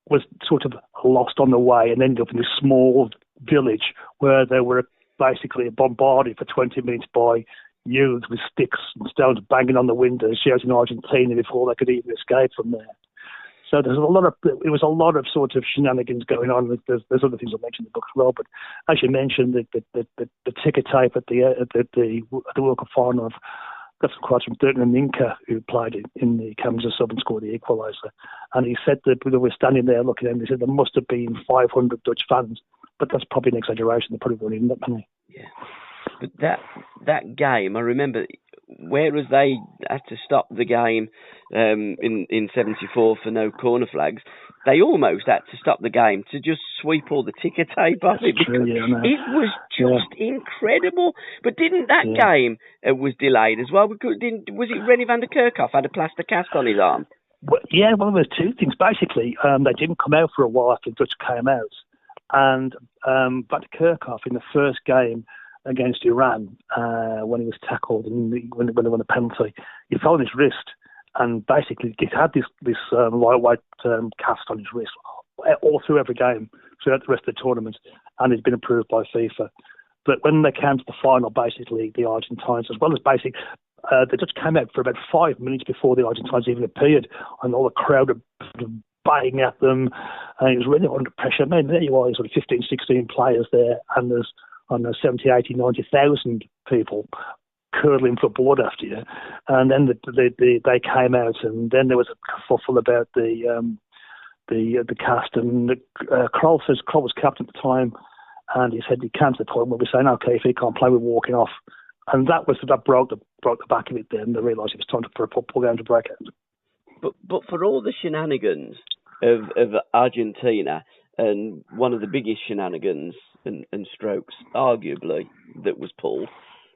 was sort of lost on the way and ended up in this small village where they were basically bombarded for 20 minutes by youths with sticks and stones banging on the windows, shouting Argentina before they could even escape from there. So it was a lot of sort of shenanigans going on. There's other things I mentioned in the book as well, but as you mentioned, the ticker tape at the World Cup final, got some quotes from Dirk Ninka, who played in the Kansas sub and scored the equaliser. And he said that we were standing there looking at him, he said there must have been 500 Dutch fans. But that's probably an exaggeration. There probably weren't even that many. Yeah. But that game, I remember, whereas they had to stop the game in 74 for no corner flags, they almost had to stop the game to just sweep all the ticker tape off it, because it was just incredible. But didn't that game was delayed as well? Was it Rennie van der Kerkhoff had a plaster cast on his arm? Well, there was two things. Basically, they didn't come out for a while after the Dutch came out. And van der Kerkhoff, in the first game against Iran, when he was tackled and when they won a penalty, he fell on his wrist. And basically, he had this white cast on his wrist all through every game, throughout the rest of the tournament, and it's been approved by FIFA. But when they came to the final, basically, the Argentines, as well as the Dutch came out for about 5 minutes before the Argentines even appeared, and all the crowd were baying at them, and it was really under pressure. I mean, there you are, sort of 15, 16 players there, and there's 70, 80, 90,000 people curdling for blood after you. And then they came out, and then there was a kerfuffle about the cast, and Kroll was captain at the time, and he said he came to the point where we're saying, okay, if he can't play, we're walking off. And that broke the back of it then. They realised it was time to pull down to break out. But for all the shenanigans of Argentina, and one of the biggest shenanigans and strokes, arguably, that was pulled,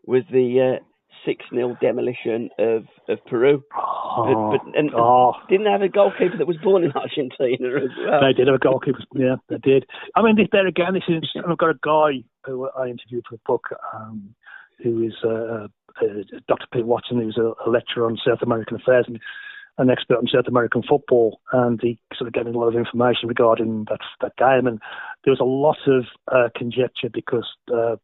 was the 6-0 demolition of Peru. Didn't they have a goalkeeper that was born in Argentina as well? They did have a goalkeeper, yeah, they did. I mean, there again, I've got a guy who I interviewed for the book, who is Dr. Pete Watson, who's a lecturer on South American affairs, and an expert on South American football, and he sort of gave me a lot of information regarding that game. And there was a lot of conjecture because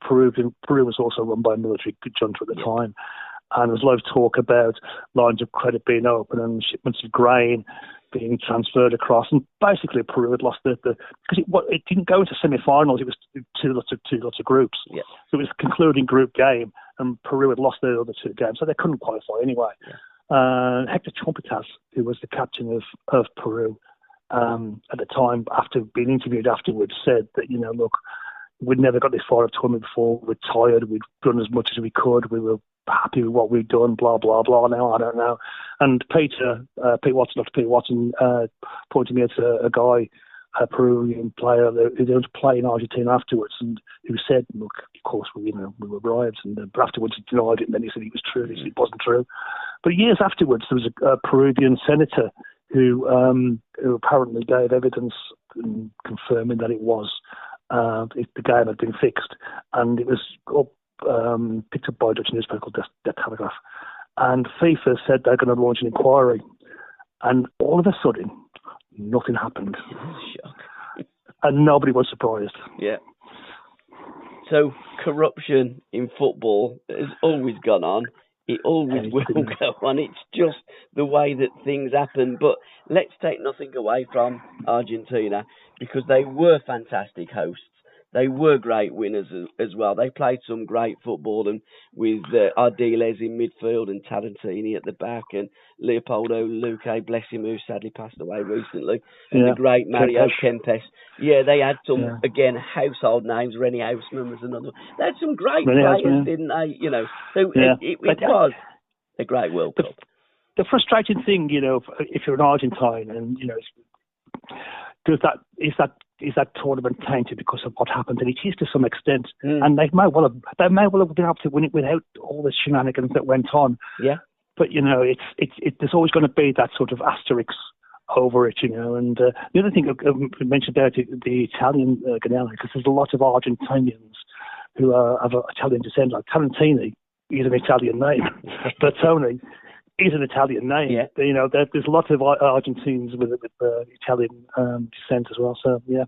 Peru was also run by a military junta at the time, and there was a lot of talk about lines of credit being open and shipments of grain being transferred across. And basically, Peru had lost because it didn't go into semi-finals. It was two lots of groups. Yeah. So it was a concluding group game, and Peru had lost their other two games, so they couldn't qualify anyway. Yeah. Hector Trompitas, who was the captain of Peru at the time, after being interviewed afterwards, said that, look, we'd never got this far of tournament before. We're tired. We'd done as much as we could. We were happy with what we'd done, blah, blah, blah. Now, I don't know. And Pete Watson, pointed me at a guy, a Peruvian player who was playing in Argentina afterwards, and who said, look, of course, we were bribed. But afterwards he denied it, and then he said it was true. He said it wasn't true. But years afterwards, there was a Peruvian senator who apparently gave evidence confirming that it was the game had been fixed, and it was picked up by a Dutch newspaper called De Telegraaf. And FIFA said they're going to launch an inquiry, and all of a sudden, nothing happened. Shock. And nobody was surprised. Yeah. So corruption in football has always gone on. It always will go on. It's just the way that things happen. But let's take nothing away from Argentina, because they were fantastic hosts. They were great winners as well. They played some great football, and with Ardiles in midfield and Tarantini at the back, and Leopoldo Luque, bless him, who sadly passed away recently, and the great Mario Kempes. Yeah, they had some, again, household names. Rennie Houseman was another. They had some great players, didn't they? So it was a great World Cup. The frustrating thing, if you're an Argentine, and is that tournament tainted because of what happened? And it is to some extent, and they may well have been able to win it without all the shenanigans that went on. Yeah. But there's always going to be that sort of asterisk over it, And the other thing I mentioned about the Italian Ganelli, because there's a lot of Argentinians who are of Italian descent, like Tarantini. He's an Italian name, but Tony is an Italian name. Yeah. There's a lot of Argentines with Italian descent as well. So, yeah,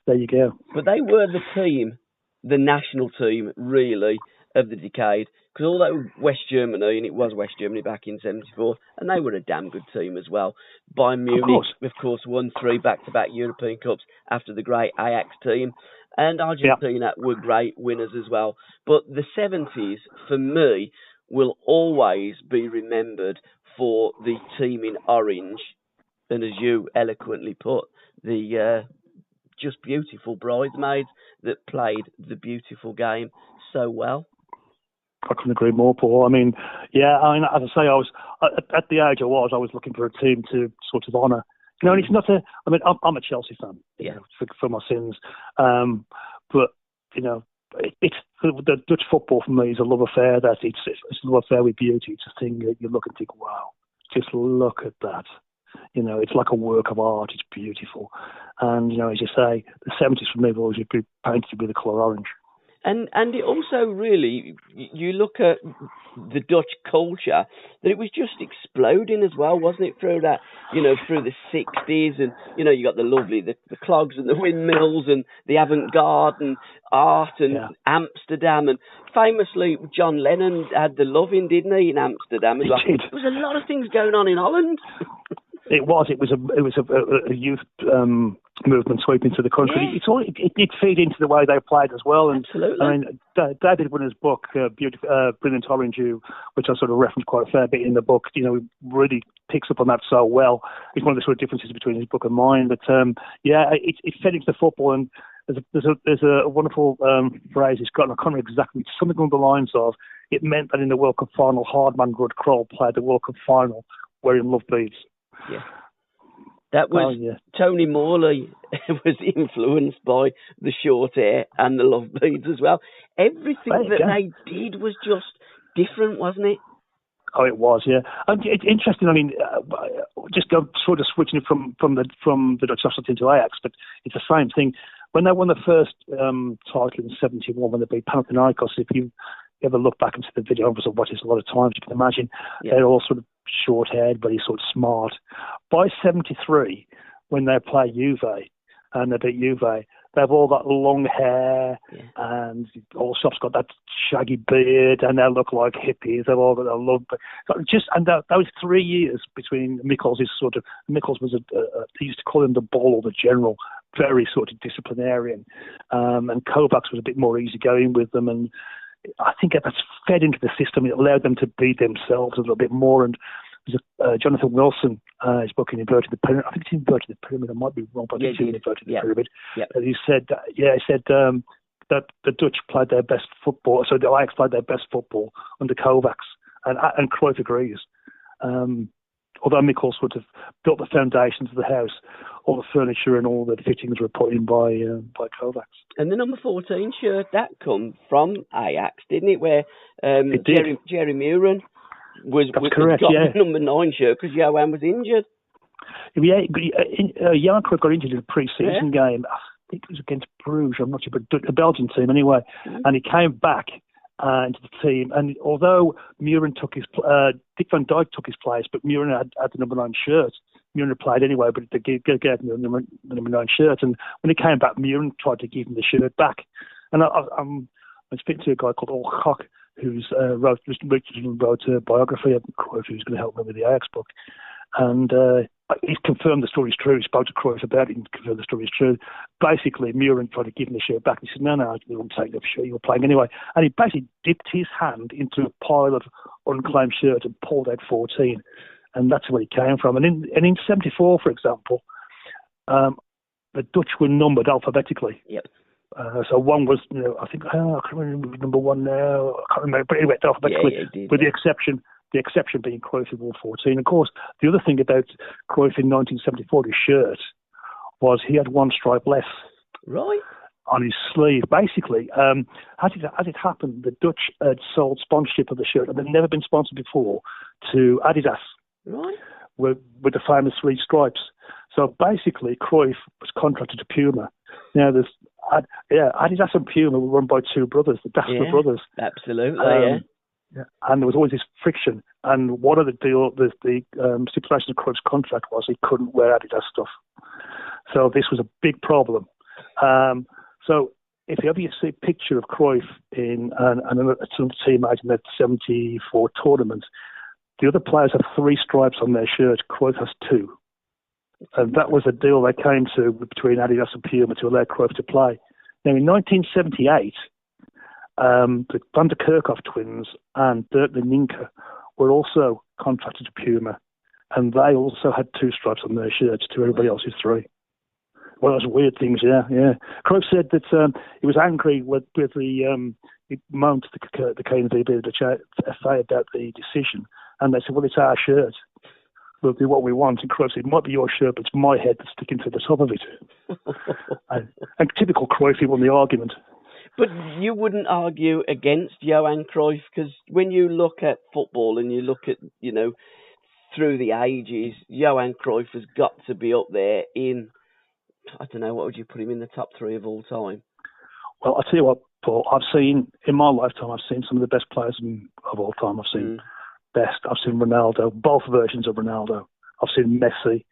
there you go. But they were the team, the national team, really, of the decade. Because although West Germany, and it was West Germany back in 1974, and they were a damn good team as well. Bayern Munich, of course, won 3 back-to-back European Cups after the great Ajax team. And Argentina were great winners as well. But the 70s, for me, will always be remembered for the team in orange, and as you eloquently put, the just beautiful bridesmaids that played the beautiful game so well. I couldn't agree more, Paul. As I say, I was at the age I was looking for a team to sort of honour. And it's not I'm a Chelsea fan, for my sins, but it's the Dutch football for me is a love affair. That it's a love affair with beauty. It's a thing that you look and think, wow, just look at that. It's like a work of art. It's beautiful. And as you say, the 70s for me will always be painted with the colour orange. And it also really, you look at the Dutch culture, that it was just exploding as well, wasn't it? Through that, through the 60s, and you got the lovely the clogs and the windmills and the avant-garde and art and Amsterdam, and famously John Lennon had the loving, didn't he, in Amsterdam as well? There was a lot of things going on in Holland. It was a youth movement sweeping through the country. Yeah. It did feed into the way they played as well. And absolutely. David Winner's book, Brilliant Orange, which I sort of referenced quite a fair bit in the book, really picks up on that so well. It's one of the sort of differences between his book and mine. But it fed into the football, and there's a wonderful phrase he's got, and I can't remember exactly, something along the lines of, it meant that in the World Cup final, Hardman Rud-Kroll played the World Cup final wearing love beads. Yeah. That was Tony Morley was influenced by the short hair and the love beads as well. Everything they did was just different, wasn't it? Oh, it was, yeah. And it's interesting. Just sort of switching it from the Dutch national team to Ajax, but it's the same thing. When they won the first title in '71, when they beat Panathinaikos, if you you ever look back into the video, obviously I've watched this a lot of times, you can imagine they're all sort of short-haired, very sort of smart. By 73, when they play Juve, and they beat Juve, they have all that long hair, and all the shop's got that shaggy beard, and they look like hippies. They've all got their love. That was 3 years between Mikkels. Mikkels was they used to call him the ball or the general, very sort of disciplinarian, and Kovacs was a bit more easygoing with them, and I think that's fed into the system. It allowed them to be themselves a little bit more. And Jonathan Wilson, his book in Inverted the Pyramid. I think it's Inverted the Pyramid. I might be wrong, but I think it's Inverted the Pyramid. Yep. He said, that the Dutch played their best football. So the Ajax played their best football under Kovacs, and Cruyff agrees. Although Mikkels would have built the foundations of the house, all the furniture and all the fittings were put in by Kovacs. And the number 14 shirt, that come from Ajax, didn't it? Where Jerry Muren was correct, got the number 9 shirt because Johan was injured. Yeah, Johan Cruyff got injured in a pre-season game. I think it was against Bruges, I'm not sure, but the Belgian team anyway. Mm-hmm. And he came back into the team. And although Muren took Dick Van Dijk took his place, but Muren had the number 9 shirt. Muren played anyway, but they gave him the number 9 shirt. And when he came back, Muren tried to give him the shirt back. And I'm speaking to a guy called Ol Hock, who's wrote a biography of Cruyff, who's going to help me with the Ajax book. And he's confirmed the story's true. He spoke to Cruyff about it and confirmed the story's true. Basically, Muren tried to give him the shirt back. He said, no, I won't take the shirt. You're playing anyway. And he basically dipped his hand into a pile of unclaimed shirts and pulled out 14. And that's where he came from. And in 74, for example, the Dutch were numbered alphabetically. Yep. So one was, I think, I can't remember number 1 now. I can't remember, but anyway, alphabetically, with the exception being Cruyff who wore 14. Of course, the other thing about Cruyff in 1974, his shirt, was he had 1 stripe less. Right. On his sleeve. Basically, as it happened, the Dutch had sold sponsorship of the shirt, and they'd never been sponsored before, to Adidas. Right. With the famous 3 stripes. So basically, Cruyff was contracted to Puma. Now, Adidas and Puma were run by 2 brothers, the Dassler brothers. Absolutely, yeah. And there was always this friction. And one of the stipulations of Cruyff's contract was he couldn't wear Adidas stuff. So this was a big problem. So if you ever see a picture of Cruyff in another teammate in that 74 tournament, the other players have 3 stripes on their shirt. Cruyff has 2. And that was a deal they came to between Adidas and Puma to allow Cruyff to play. Now, in 1978, the Van der Kerkhoff twins and Dirk de Ninka were also contracted to Puma, and they also had 2 stripes on their shirts to everybody else's 3. One of those weird things, yeah. Cruyff said that he was angry with he moaned to the KNVB, the FA, about the decision, and they said, well, it's our shirt. We'll do what we want. And Cruyff said, it might be your shirt, but it's my head that's sticking to the top of it. and typical Cruyff, he won the argument. But you wouldn't argue against Johan Cruyff, because when you look at football and you look at, through the ages, Johan Cruyff has got to be up there in, I don't know, what would you put him in the top 3 of all time? Well, I'll tell you what, Paul, in my lifetime, I've seen some of the best players of all time. I've seen I've seen Ronaldo, both versions of Ronaldo. I've seen Messi,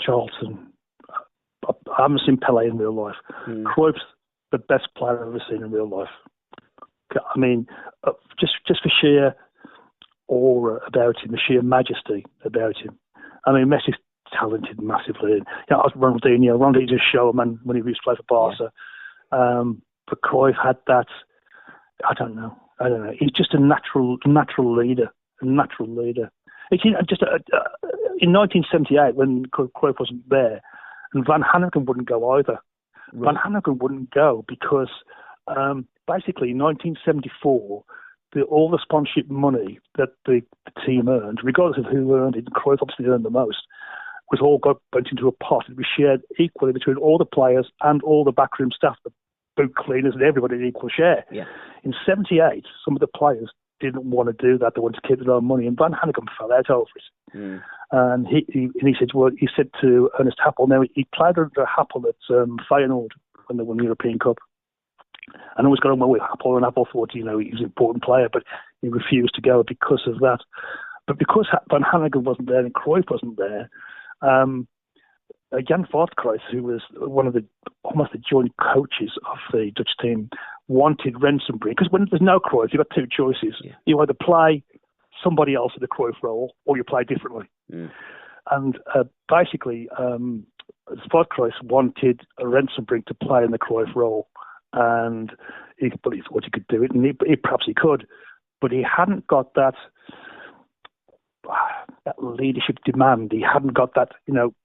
Charlton. I haven't seen Pele in real life. Cruyff's the best player I've ever seen in real life. I mean, just for sheer aura about him, the sheer majesty about him. I mean, Messi's talented massively. I was Ronaldinho just showman when he used to play for Barca. But Cruyff had that. I don't know. He's just a natural leader. In 1978, when Cruyff wasn't there, and Van Hanegem wouldn't go either. Right. Van Hanegem wouldn't go because basically in 1974, all the sponsorship money that the team earned, regardless of who earned it, and Cruyff obviously earned the most, was all went into a pot. It was shared equally between all the players and all the backroom staff, the boot cleaners and everybody in equal share. Yeah. In 78, some of the players didn't want to do that. They wanted to keep their own money, and Van Hanegem fell out over it. And he said to Ernest Happel, now he played under Happel at Feyenoord when they won the European Cup, And always got on well with Apple, and Apple thought, he was an important player, but he refused to go because of that. But because Van Hanegem wasn't there and Cruyff wasn't there, Jan Vaartkruis, who was almost the joint coaches of the Dutch team, wanted Rensenbrink, because when there's no Cruyff, you've got two choices. Yeah. You either play somebody else in the Cruyff role, or you play differently. Mm. And basically, Vaartkruis wanted Rensenbrink to play in the Cruyff role, and he thought he could do it, and perhaps he could, but he hadn't got that leadership demand. He hadn't got that,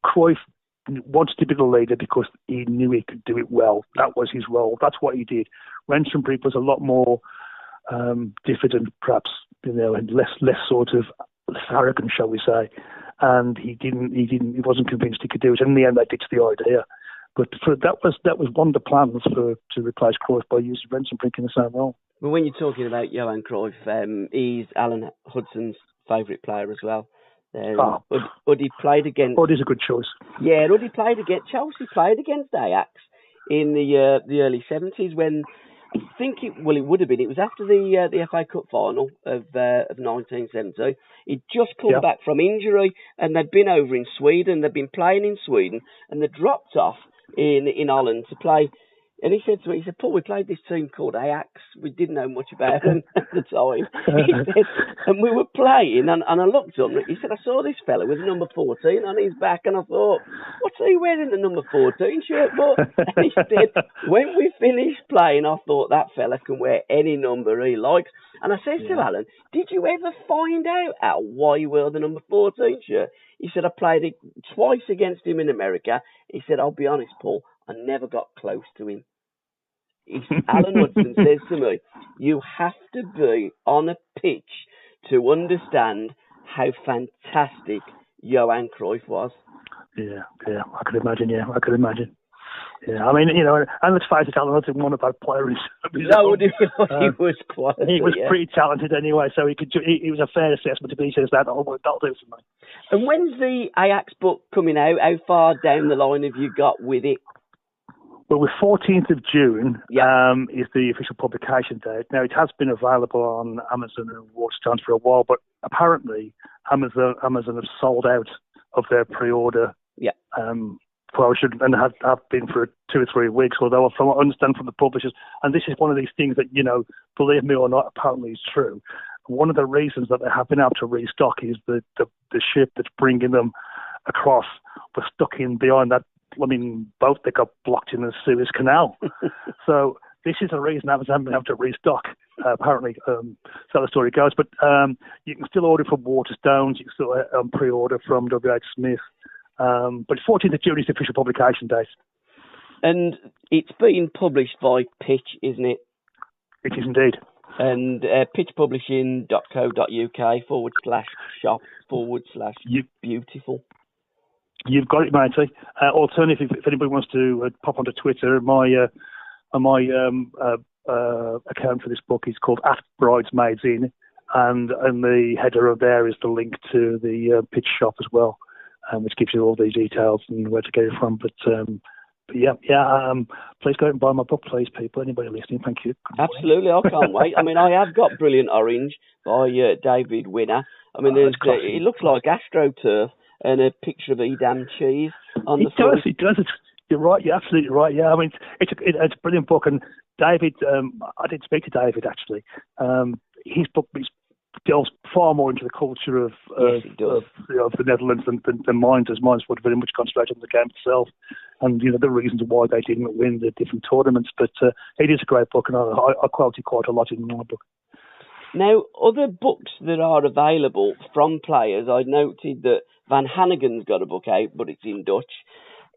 Cruyff wanted to be the leader because he knew he could do it well. That was his role. That's what he did. Rensenbrink was a lot more diffident, perhaps, and less sort of arrogant, shall we say. And he wasn't convinced he could do it. And in the end, they ditched the idea. But that was one of the plans to replace Cruyff by using Rensenbrink in the same role. Well, when you're talking about Johan Cruyff, he's Alan Hudson's favourite player as well. Uddy played against... Uddy's a good choice. Yeah, Uddy played against... Chelsea played against Ajax in the early 70s when... I think it would have been. It was after the FA Cup final of 1970. He'd just come back from injury, and they'd been over in Sweden. They'd been playing in Sweden, and they dropped off in Holland to play. And he said to me, Paul, we played this team called Ajax. We didn't know much about them at the time. He said, and we were playing, and I looked on it. He said, I saw this fella with number 14 on his back, and I thought, what's he wearing the number 14 shirt for? And he said, when we finished playing, I thought that fella can wear any number he likes. And I said to Alan, did you ever find out why he wore the number 14 shirt? He said, I played it twice against him in America. He said, I'll be honest, Paul, I never got close to him. Alan Hudson says to me, you have to be on a pitch to understand how fantastic Johan Cruyff was. Yeah, I could imagine. Yeah, I mean, and let's face it, Alan Hudson wasn't a bad player. No, he was quality. He was pretty talented anyway, so he was a fair assessment if he says that. That'll do for me. And when's the Ajax book coming out? How far down the line have you got with it? Well, the 14th of June is the official publication date. Now, it has been available on Amazon and Waterstones for a while, but apparently Amazon have sold out of their pre-order. Yeah. And have been for 2 or 3 weeks, although I understand from the publishers, and this is one of these things that, believe me or not, apparently is true. One of the reasons that they have been able to restock is the ship that's bringing them across was stuck in behind that boat that got blocked in the Suez Canal. So this is a reason Amazon haven't been able to restock, apparently, so the story goes. But you can still order from Waterstones, you can still pre-order from WH Smith. But 14th of June is the official publication date. And it's being published by Pitch, isn't it? It is indeed. And pitchpublishing.co.uk/shop/beautiful. You've got it, matey. Alternative, if anybody wants to pop onto Twitter, my account for this book is called @Bridesmaids_in, and the header of there is the link to the Pitch shop as well, which gives you all the details and where to get it from. But please go out and buy my book, please, people. Anybody listening, thank you. Absolutely, I can't wait. I mean, I have got Brilliant Orange by David Winner. I mean, it looks like AstroTurf and a picture of Edam cheese on the front. It does. You're right. You're absolutely right. Yeah, I mean, it's a brilliant book. And David, I did speak to David actually. His book delves far more into the culture of the Netherlands than mine does. Mine's very much concentrated on the game itself, and the reasons why they didn't win the different tournaments. But it is a great book, and I quote it quite a lot in my book. Now, other books that are available from players, I noted that Van Hanegem's got a book out, but it's in Dutch.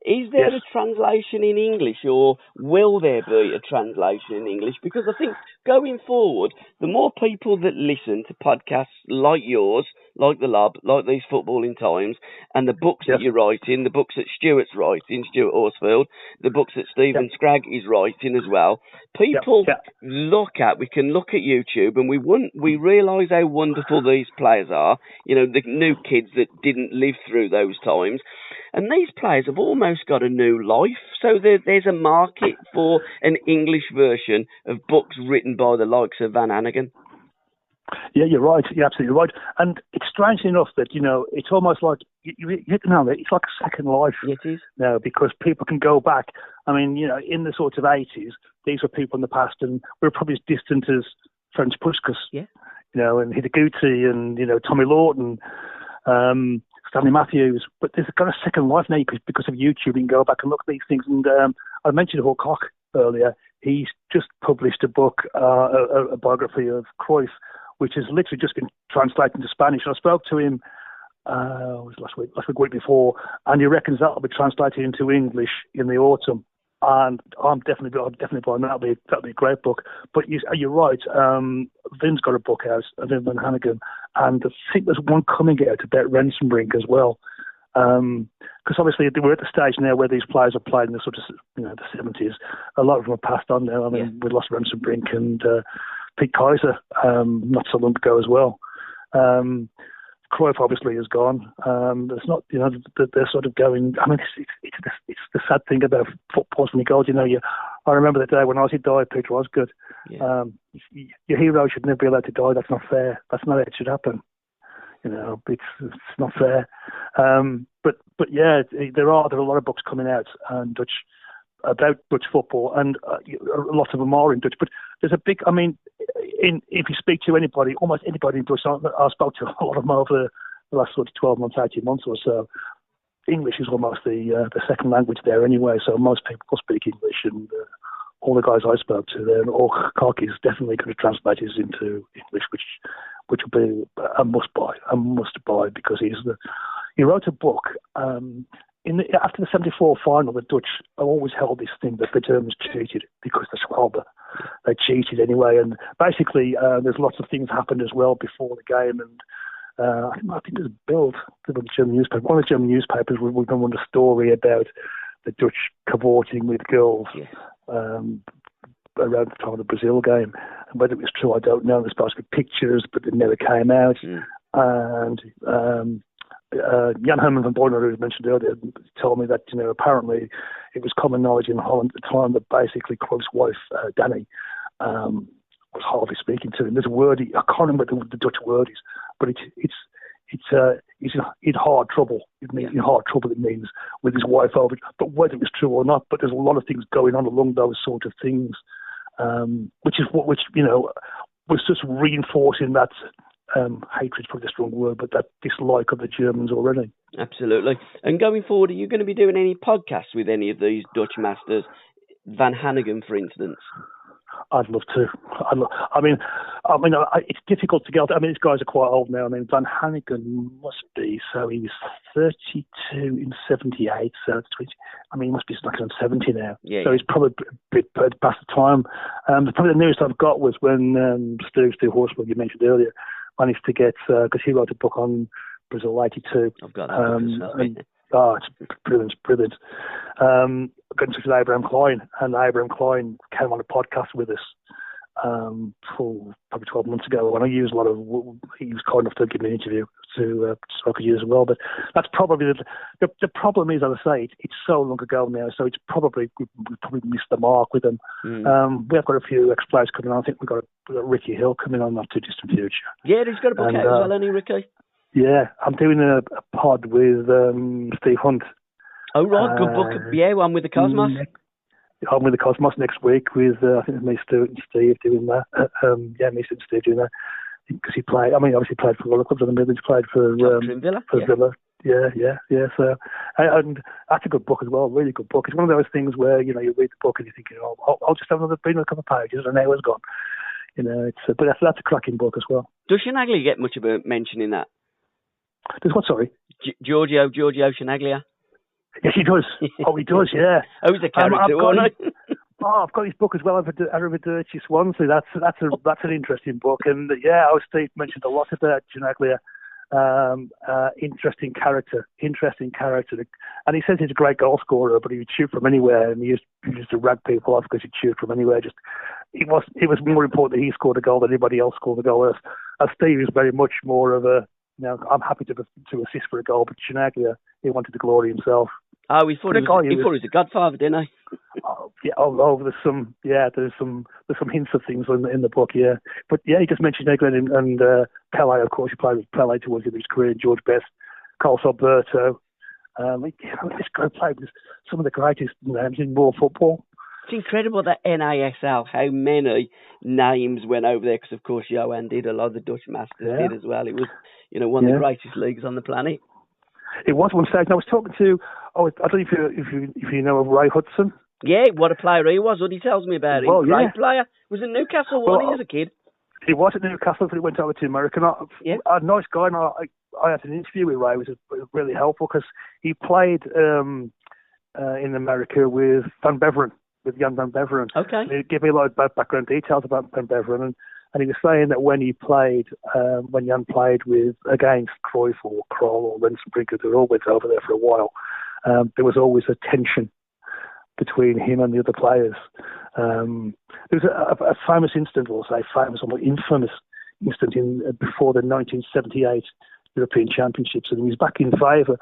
Is there a translation in English, or will there be a translation in English? Because I think going forward, the more people that listen to podcasts like yours, like The Lob, like these footballing times, and the books that you're writing, the books that Stuart's writing, Stuart Horsfield, the books that Stephen Scragg is writing as well. People we can look at YouTube and we realise how wonderful these players are, the new kids that didn't live through those times. And these players have almost got a new life. So there's a market for an English version of books written by the likes of Van Hannigan. Yeah, you're right. You're absolutely right. And it's strange enough that, it's almost like, you hit the nail there, it's like a second life. It is. Now, because people can go back. I mean, in the sort of 80s, these were people in the past, and we were probably as distant as French Puskas. Yeah. And Hideguchi and, Tommy Lawton, Stanley Matthews. But there's got a second life now because of YouTube. You can go back and look at these things. And I mentioned Hull Koch earlier. He's just published a book, a biography of Cruyff, which has literally just been translated into Spanish. And I spoke to him last week before, and he reckons that will be translated into English in the autumn. And I'm definitely buying that. That'll be a great book. But you're right. Vin's got a book out, Vin Van Hannigan, and I think there's one coming out about Rensenbrink as well. Because obviously we're at the stage now where these players are playing in the sort of the 70s. A lot of them are passed on now. I mean, we lost Rensenbrink and Pete Kaiser not so long ago as well. Cruyff obviously is gone. There's not, they're sort of going. I mean, it's the sad thing about football when you go. I remember the day when Ozzy died, Peter Osgood. Yeah. Your hero should never be allowed to die. That's not fair. That's not how it should happen. It's not fair. But yeah, there are a lot of books coming out about Dutch football, and a lot of them are in Dutch. But there's a big. I mean, if you speak to anybody, almost anybody in Dutch, I spoke to a lot of them over the last sort of 12 months, 18 months or so. English is almost the second language there anyway, so most people speak English, and all the guys I spoke to there, Koch is definitely going to translate it into English, which will be a must buy because he wrote a book. After the 74 final, the Dutch always held this thing that the Germans cheated because the Schwalbe. They cheated anyway, and basically there's lots of things happened as well before the game, and I think there's a bill to the German newspaper. One of the German newspapers we've done a story about the Dutch cavorting with girls around the time of the Brazil game. And whether it was true, I don't know. There's supposed to be pictures, but they never came out. And Jan Herman van Boyner, who was mentioned earlier, told me that apparently it was common knowledge in Holland at the time that basically Cruyff's wife, Danny, was hardly speaking to him. There's a word, I can't remember what the Dutch word is, but he's in hard trouble. It means with his wife over. But whether it was true or not, but there's a lot of things going on along those sort of things, which was just reinforcing that. Hatred is probably a strong word, but that dislike of the Germans already. Absolutely. And going forward, are you going to be doing any podcasts with any of these Dutch masters? Van Hannigan, for instance? I'd love to. It's difficult to get. I mean, these guys are quite old now. I mean, Van Hannigan must be, so he was 32 in 78, so it's 20. I mean, he must be like on 70 now. Yeah, so he's probably a bit past the time. Probably the nearest I've got was when Steve Horsfield, you mentioned earlier, managed to get, because he wrote a book on Brazil 82. I've got that book as well. It's brilliant. Got in touch with Abraham Klein, and Abraham Klein came on a podcast with us probably 12 months ago, and he was kind enough to give me an interview so I could use as well. But that's probably the problem is, as I say, it's so long ago now, so it's probably we probably missed the mark with them. We have got a few ex-players coming on. I think we've got Ricky Hill coming on not too distant future. Yeah, he's got a book out as well, hasn't he, Ricky? Yeah, I'm doing a pod with Steve Hunt. Oh, right, good book. Yeah, one with the Cosmos. I'm with the Cosmos next week with, I think it's me, Stuart and Steve doing that. Me, Stuart and Steve doing that. Because he played, obviously played for a lot of clubs in the Midlands, played for Villa. Villa. Yeah. So, and that's a good book as well, really good book. It's one of those things where, you read the book and you're thinking, I'll just have another couple of pages and now it's gone. But that's a cracking book as well. Does Shinaglia get much of a mention in that? Does what, sorry? Giorgio Shinaglia. Yes, he does. Oh, he does, yeah. Oh, he's a character, wasn't he? I've got his book as well, Arrivederci Swansea. That's an interesting book. And Steve mentioned a lot about Ginaglia. interesting character. And he says he's a great goal scorer, but he would shoot from anywhere, and he used to rag people off because he'd shoot from anywhere. It was more important that he scored a goal than anybody else scored a goal. As Steve is very much more of a, I'm happy to assist for a goal, but Chinaglia, he wanted the glory himself. Oh, he thought he was a godfather, didn't he? There's some hints of things in the book, yeah. But yeah, he just mentioned England and Pele, of course. He played with Pele towards the end of his career, George Best, Carlos Alberto. This guy played with some of the greatest names in world football. It's incredible that NASL, how many names went over there, because of course Johan did, a lot of the Dutch Masters did as well. It was, one of the greatest leagues on the planet. It was one stage. And I was talking to, I don't know if you know of Ray Hudson. Yeah, what a player he was. What he tells me about him. Well, Great player. Was in Newcastle, wasn't he, as a kid? He was at Newcastle, but he went over to America. A nice guy, and I had an interview with Ray, which was really helpful, because he played in America with Van Beveren, with Jan Van Beveren. Okay. And he gave me a lot of background details about Van Beveren, and he was saying that when he played, when Jan played against Cruyff or Krol or Rensbrink, they were always over there for a while, there was always a tension between him and the other players. There was a famous incident, or say famous, or infamous incident before the 1978 European Championships, and he was back in favour.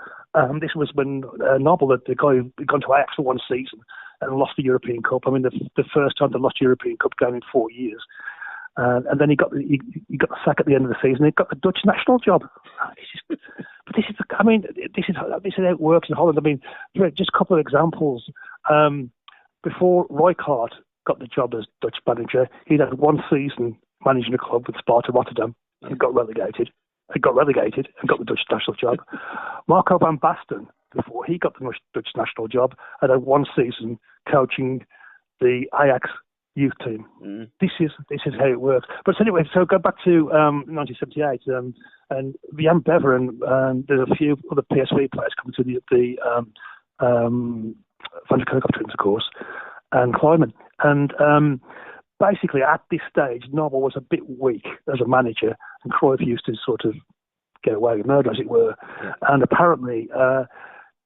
This was when Nobel, the guy who had gone to Ajax for one season and lost the European Cup. I mean, the first time they lost the European Cup game in 4 years. And then he got the sack at the end of the season. He got the Dutch national job. This is how it works in Holland. I mean, just a couple of examples. Before Rijkaard got the job as Dutch manager, he'd had one season managing a club with Sparta Rotterdam and got relegated. And got the Dutch national job. Marco van Basten, before he got the Dutch national job, had had one season coaching the Ajax youth team. This is how it works. But anyway, so go back to 1978, and Jan Beveren, there's a few other PSV players coming to the Van der Kerkhoff teams, of course, and Kleiman. And basically, at this stage, Nobel was a bit weak as a manager, and Cruyff used to sort of get away with murder, as it were. Yeah. And apparently,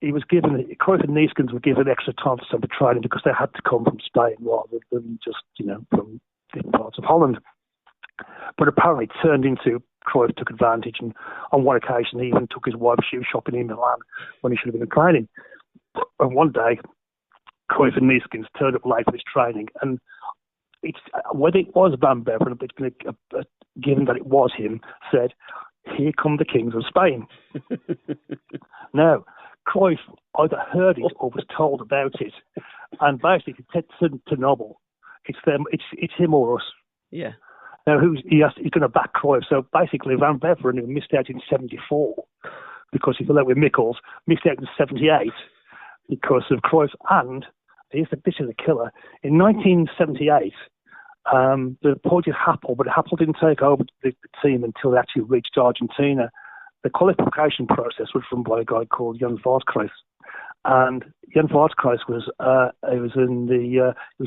Cruyff and Neeskens were given extra time for some training because they had to come from Spain rather than just, from different parts of Holland. But apparently it turned into Cruyff took advantage, and on one occasion he even took his wife shoe shopping in Milan when he should have been in training. And one day, Cruyff and Neeskens turned up late for his training, and whether it was Van Beveren, but it's been given that it was him, said, "Here come the kings of Spain." Now, Cruyff either heard it or was told about it, and basically said to Nobel, "It's him or us." Yeah. Now he's going to back Cruyff. So basically, Van Beveren, who missed out in '74 because he fell out with Mikkels, missed out in '78 because of Cruyff. And this is a killer. In 1978, they appointed Happel, but Happel didn't take over the team until they actually reached Argentina. The qualification process was run by a guy called Jan Vaartkreis. And Jan Vaartkreis was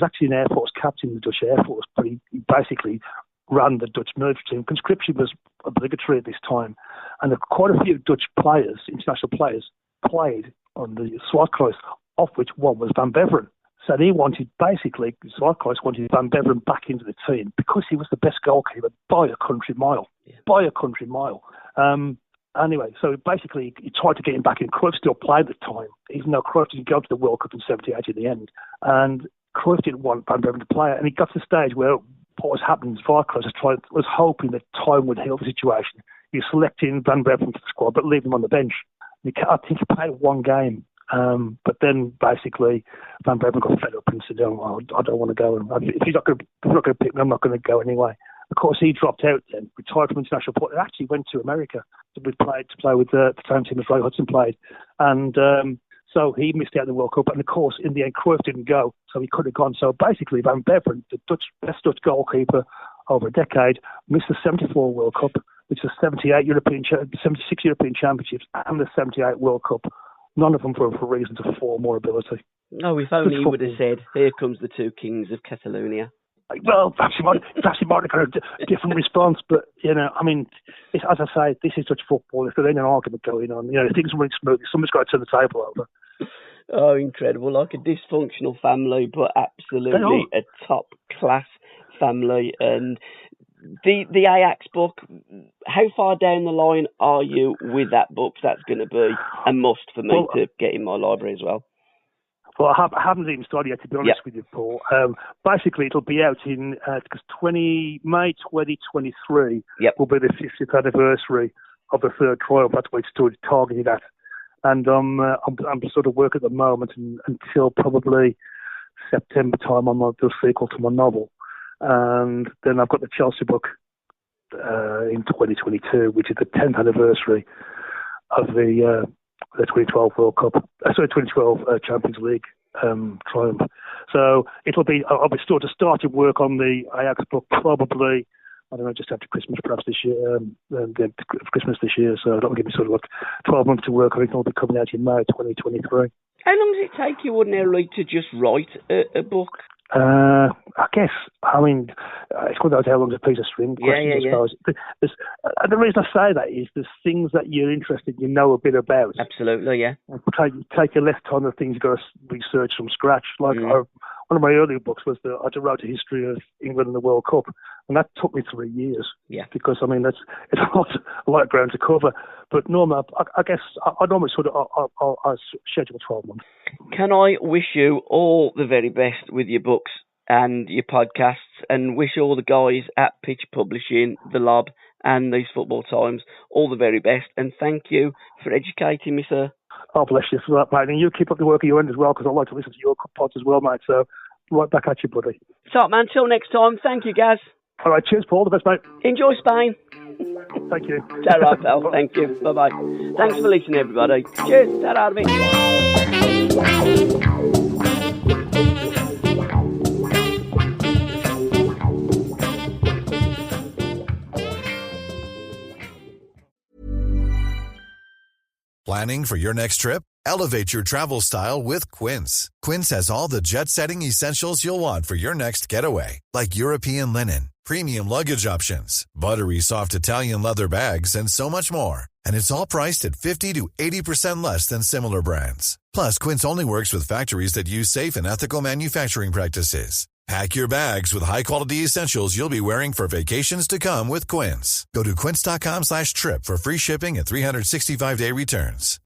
actually an Air Force captain in the Dutch Air Force, but he basically ran the Dutch military team. Conscription was obligatory at this time, and quite a few Dutch players, international players, played on the Zwartkruis, of which one was Van Beveren. So Zwartkruis wanted Van Beveren back into the team because he was the best goalkeeper by a country mile. Yeah. By a country mile. Anyway, so basically he tried to get him back in. Cruyff still played at the time, even though Cruyff didn't go to the World Cup in '78 in the end. And Cruyff didn't want Van Beveren to play, and he got to the stage where what was happening, Zwartkruis was hoping that time would heal the situation. He was selecting Van Beveren for the squad, but leaving him on the bench. I think he played one game. But then basically Van Beveren got fed up and said, "Oh, I don't want to go. If you're not going to pick me, I'm not going to go anyway." Of course, he dropped out then, retired from international sport, and actually went to America to play with the same team as Ray Hudson played. And so he missed out on the World Cup. And of course, in the end, Cruyff didn't go, so he could have gone. So basically, Van Beveren, the best Dutch goalkeeper over a decade, missed the '74 World Cup, which is 76 European Championships, and the '78 World Cup. None of them for reasons of form or ability. Oh, if only he would have said, "Here comes the two kings of Catalonia." Well, perhaps it might have got a different response, but, you know, I mean, as I say, this is such football. If there ain't an argument going on, you know, things are running smoothly, someone's got to turn the table over. Oh, incredible. Like a dysfunctional family, but absolutely a top-class family. And the Ajax book, how far down the line are you with that book? That's going to be a must for me to get in my library as well. Well, I haven't even started yet, to be honest with you, Paul. Basically, it'll be out in May 2023 will be the 50th anniversary of the third trial. That's what it's targeted at. And I'm sort of working at the moment until probably September time on the sequel to my novel. And then I've got the Chelsea book in 2022, which is the 10th anniversary of the 2012 World Cup, 2012 Champions League triumph. So I'll be starting work on the Ajax book probably, I don't know, just after Christmas perhaps this year, Christmas this year. So that'll give me sort of 12 months to work on it. It'll be coming out in May 2023. How long does it take you ordinarily to just write a book? I guess, I mean, it's going to how long is a piece of string. I suppose. The reason I say that is there's things that you're interested in, you know a bit about. Absolutely, yeah. Take a less time of things you've got to research from scratch. Like one of my earlier books was I wrote a history of England and the World Cup, and that took me 3 years. Yeah. Because I mean it's a lot of ground to cover. But normally, I guess I normally I schedule 12 months. Can I wish you all the very best with your books and your podcasts, and wish all the guys at Pitch Publishing, The Lob, and These Football Times all the very best, and thank you for educating me, sir. Oh, bless you for that, mate. And you keep up the work at your end as well, because I like to listen to your pods as well, mate. So, right back at you, buddy. So, man, till next time. Thank you, Gaz. All right, cheers, Paul. The best, mate. Enjoy Spain. Thank you. Ta-ra, pal. Thank you. Bye-bye. Thanks for listening, everybody. Cheers. Ta-ra, mate. Planning for your next trip? Elevate your travel style with Quince. Quince has all the jet-setting essentials you'll want for your next getaway, like European linen, premium luggage options, buttery soft Italian leather bags, and so much more. And it's all priced at 50 to 80% less than similar brands. Plus, Quince only works with factories that use safe and ethical manufacturing practices. Pack your bags with high-quality essentials you'll be wearing for vacations to come with Quince. Go to quince.com/trip for free shipping and 365-day returns.